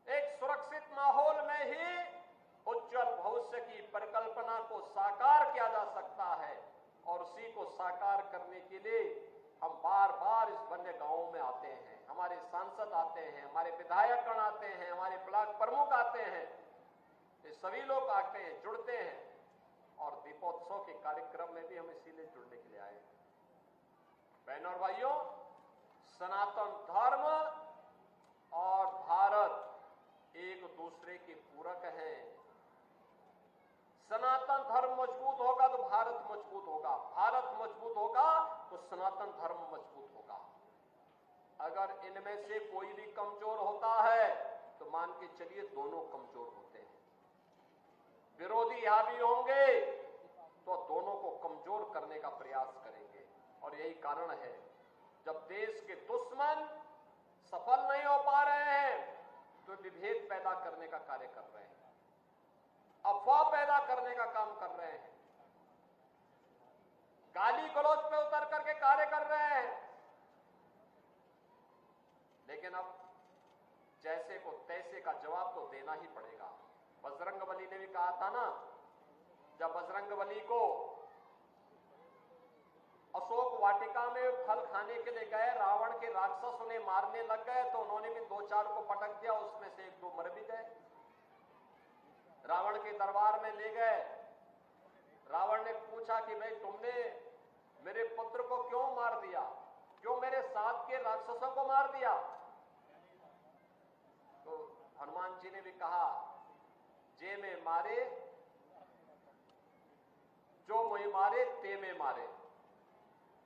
एक सुरक्षित योजना को साकार किया जा सकता है। और उसी को साकार करने के लिए हम बार बार इस वन्य गांवों में आते हैं, हमारे सांसद आते हैं, हमारे विधायकगण आते हैं, हमारे ब्लॉक प्रमुख आते हैं, ये सभी लोग आते हैं, जुड़ते हैं। और दीपोत्सव के कार्यक्रम में भी हम इसीलिए जुड़ने के लिए आए। बहनों और भाइयों, सनातन धर्म और भारत एक दूसरे के पूरक हैं। सनातन धर्म मजबूत होगा तो भारत मजबूत होगा, भारत मजबूत होगा तो सनातन धर्म मजबूत होगा। अगर इनमें से कोई भी कमजोर होता है तो मान के चलिए दोनों कमजोर होते हैं। विरोधी यहां भी होंगे तो दोनों को कमजोर करने का प्रयास करेंगे। और यही कारण है जब देश के दुश्मन सफल नहीं हो पा रहे हैं तो विभेद पैदा करने का कार्य कर रहे हैं, अफवाह पैदा करने का काम कर रहे हैं, गाली गलौज पे उतर करके कार्य कर रहे हैं। लेकिन अब जैसे को तैसे का जवाब तो देना ही पड़ेगा। बजरंगबली ने भी कहा था ना, जब बजरंगबली को अशोक वाटिका में फल खाने के लिए गए, रावण के राक्षस उन्हें मारने लग गए तो उन्होंने भी 2-4 को पटक दिया, उसमें से 1-2 मर भी गए। रावण के दरबार में ले गए, रावण ने पूछा कि भाई तुमने मेरे पुत्र को क्यों मार दिया, क्यों मेरे साथ के राक्षसों को मार दिया? तो हनुमान जी ने भी कहा, जे में मारे जो मुझे मारे ते में मारे,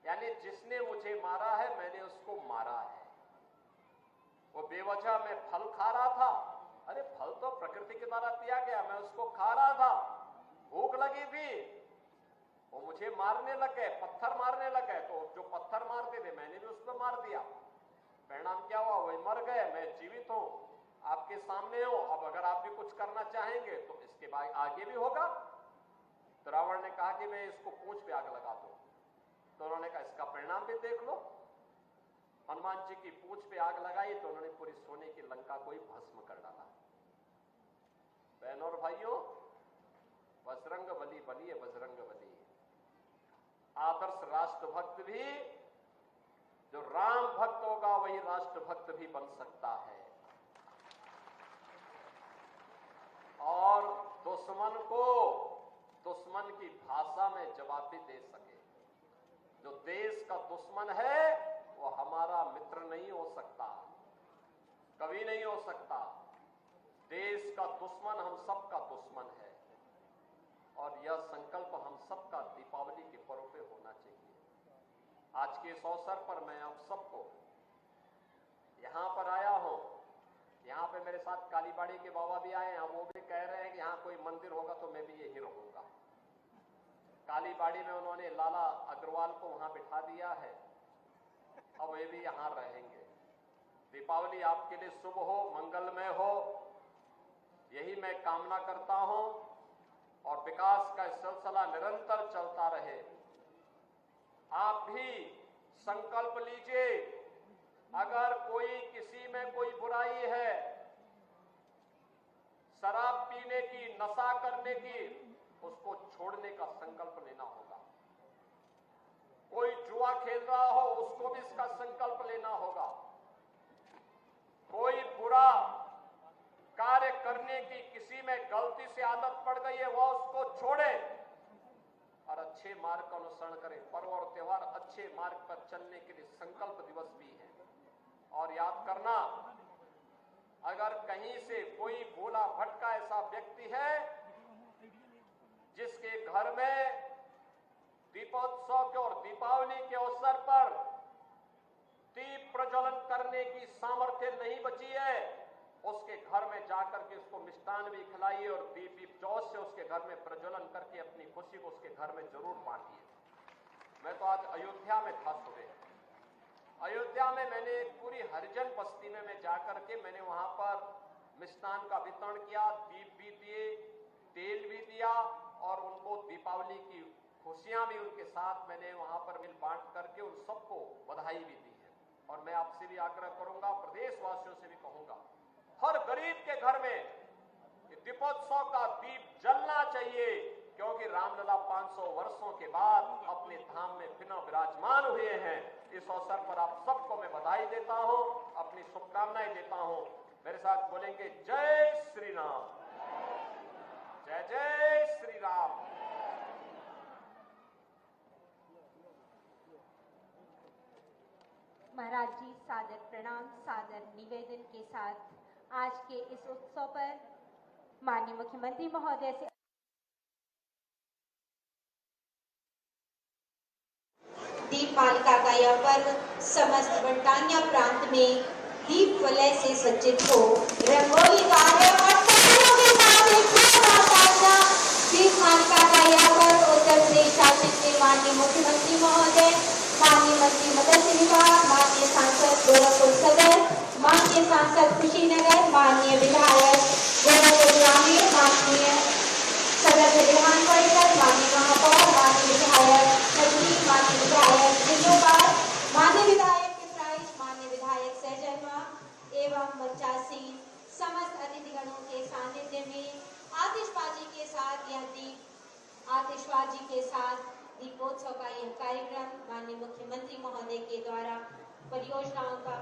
यानी जिसने मुझे मारा है मैंने उसको मारा है। वो बेवजह मैं फल खा रहा था, अरे फल तो प्रकृति के द्वारा दिया गया, मैं उसको खा रहा था, भूख लगी थी, वो मुझे मारने लग गए, पत्थर मारने लग गए, तो जो पत्थर मारते थे मैंने भी उस पर मार दिया। परिणाम क्या हुआ? वही मर गए, मैं जीवित हूं, आपके सामने हूं। अब अगर आप भी कुछ करना चाहेंगे तो इसके बाद आगे भी होगा। तो रावण ने कहा कि मैं इसको पूंछ पे आग लगा दूं। तो उन्होंने कहा इसका परिणाम भी देख लो। हनुमान जी की पूंछ पे आग लगाई तो उन्होंने पूरी सोने की लंका को ही भस्म कर डाला। बहनों और भाइयों, बजरंगबली बलिए बजरंगबली। आदर्श राष्ट्रभक्त भी, जो राम भक्त होगा वही राष्ट्रभक्त भी बन सकता है। और दुश्मन को दुश्मन की भाषा में जवाब भी दे सके। जो देश का दुश्मन है वो हमारा मित्र नहीं हो सकता, कभी नहीं हो सकता। देश का दुश्मन हम सबका दुश्मन है। और यह संकल्प हम सबका दीपावली के पर्व पे होना चाहिए। आज के इस अवसर पर मैं आप सबको यहां पर आया हूं। यहां पे मेरे साथ कालीबाड़ी के बाबा भी आए हैं, वो भी कह रहे हैं कि यहां कोई मंदिर होगा तो मैं भी यही रहूंगा। कालीबाड़ी में उन्होंने लाला अग्रवाल को वहां बिठा दिया है, अब वे भी यहां रहेंगे। दीपावली आपके लिए शुभ हो, मंगलमय हो, यही मैं कामना करता हूं। और विकास का सिलसिला निरंतर चलता रहे। आप भी संकल्प लीजिए, अगर कोई किसी में कोई बुराई है, शराब पीने की, नशा करने की, उसको छोड़ने का संकल्प लेना होगा। कोई जुआ खेल रहा हो उसको भी इसका संकल्प लेना होगा। कोई बुरा कार्य करने की किसी में गलती से आदत पड़ गई है वह उसको छोड़े और अच्छे मार्ग का अनुसरण करें। पर्व और त्योहार अच्छे मार्ग पर चलने के लिए संकल्प दिवस भी है। और याद करना, अगर कहीं से कोई भोला भटका ऐसा व्यक्ति है जिसके घर में दीपोत्सव के और दीपावली के अवसर पर दीप प्रज्वलन करने की सामर्थ्य नहीं बची है, उसके घर में जाकर के उसको मिष्ठान भी खिलाइए और दीप ज्योत से उसके घर में प्रज्वलन करके अपनी खुशी को उसके घर में जरूर बांटिए। मैं तो आज अयोध्या में था सुबह। अयोध्या में मैंने एक पूरी हरिजन बस्ती में मैं जाकर के मैंने वहां पर मिष्ठान का वितरण किया, दीप भी दिए, तेल भी दिया और उनको दीपावली की खुशियां भी उनके साथ मैंने वहां पर मिल बांट करके उन सबको बधाई भी दी है। और मैं आपसे भी आग्रह करूंगा, प्रदेशवासियों से भी कहूंगा, हर गरीब के घर में दीपोत्सव का दीप जलना चाहिए, क्योंकि रामलला 500 वर्षों के बाद अपने धाम में पुनः विराजमान हुए हैं। इस अवसर पर आप सबको मैं बधाई देता हूं, अपनी शुभकामनाएं देता हूं। मेरे साथ बोलेंगे जय श्री राम, जय जय श्री राम। महाराज जी सादर प्रणाम, सादर निवेदन के साथ आज के इस उत्सव पर माननीय मुख्यमंत्री महोदय से दीपमालिका का यह पर्व समस्त बंटानिया प्रांत में दीप वलय से सज्जित हो रंगोली कार्य और तैयारियों के साथ एक दीपमालिका का यह पर्व उत्तर प्रदेश शासन के माननीय मुख्यमंत्री महोदय, माननीय मंत्री मदन सिंह, माननीय सांसद गोरखपुर सदर, माननीय सांसद कुशीनगर, माननीय विधायक गोरखपुर ग्रामीण, माननीय सदस्य विधान परिषद, माननीय महापौर, माननीय विधायक नजरी, माननीय विधायक जिलोपाल, माननीय विधायक पिपराइच, माननीय विधायक सहजन्मा एवं बच्चासी, समस्त अतिथिगणों के सानिध्य में आतिशबाजी के साथ आतिशबाजी के साथ दीपोत्सव का यह कार्यक्रम माननीय मुख्यमंत्री महोदय के द्वारा परियोजनाओं का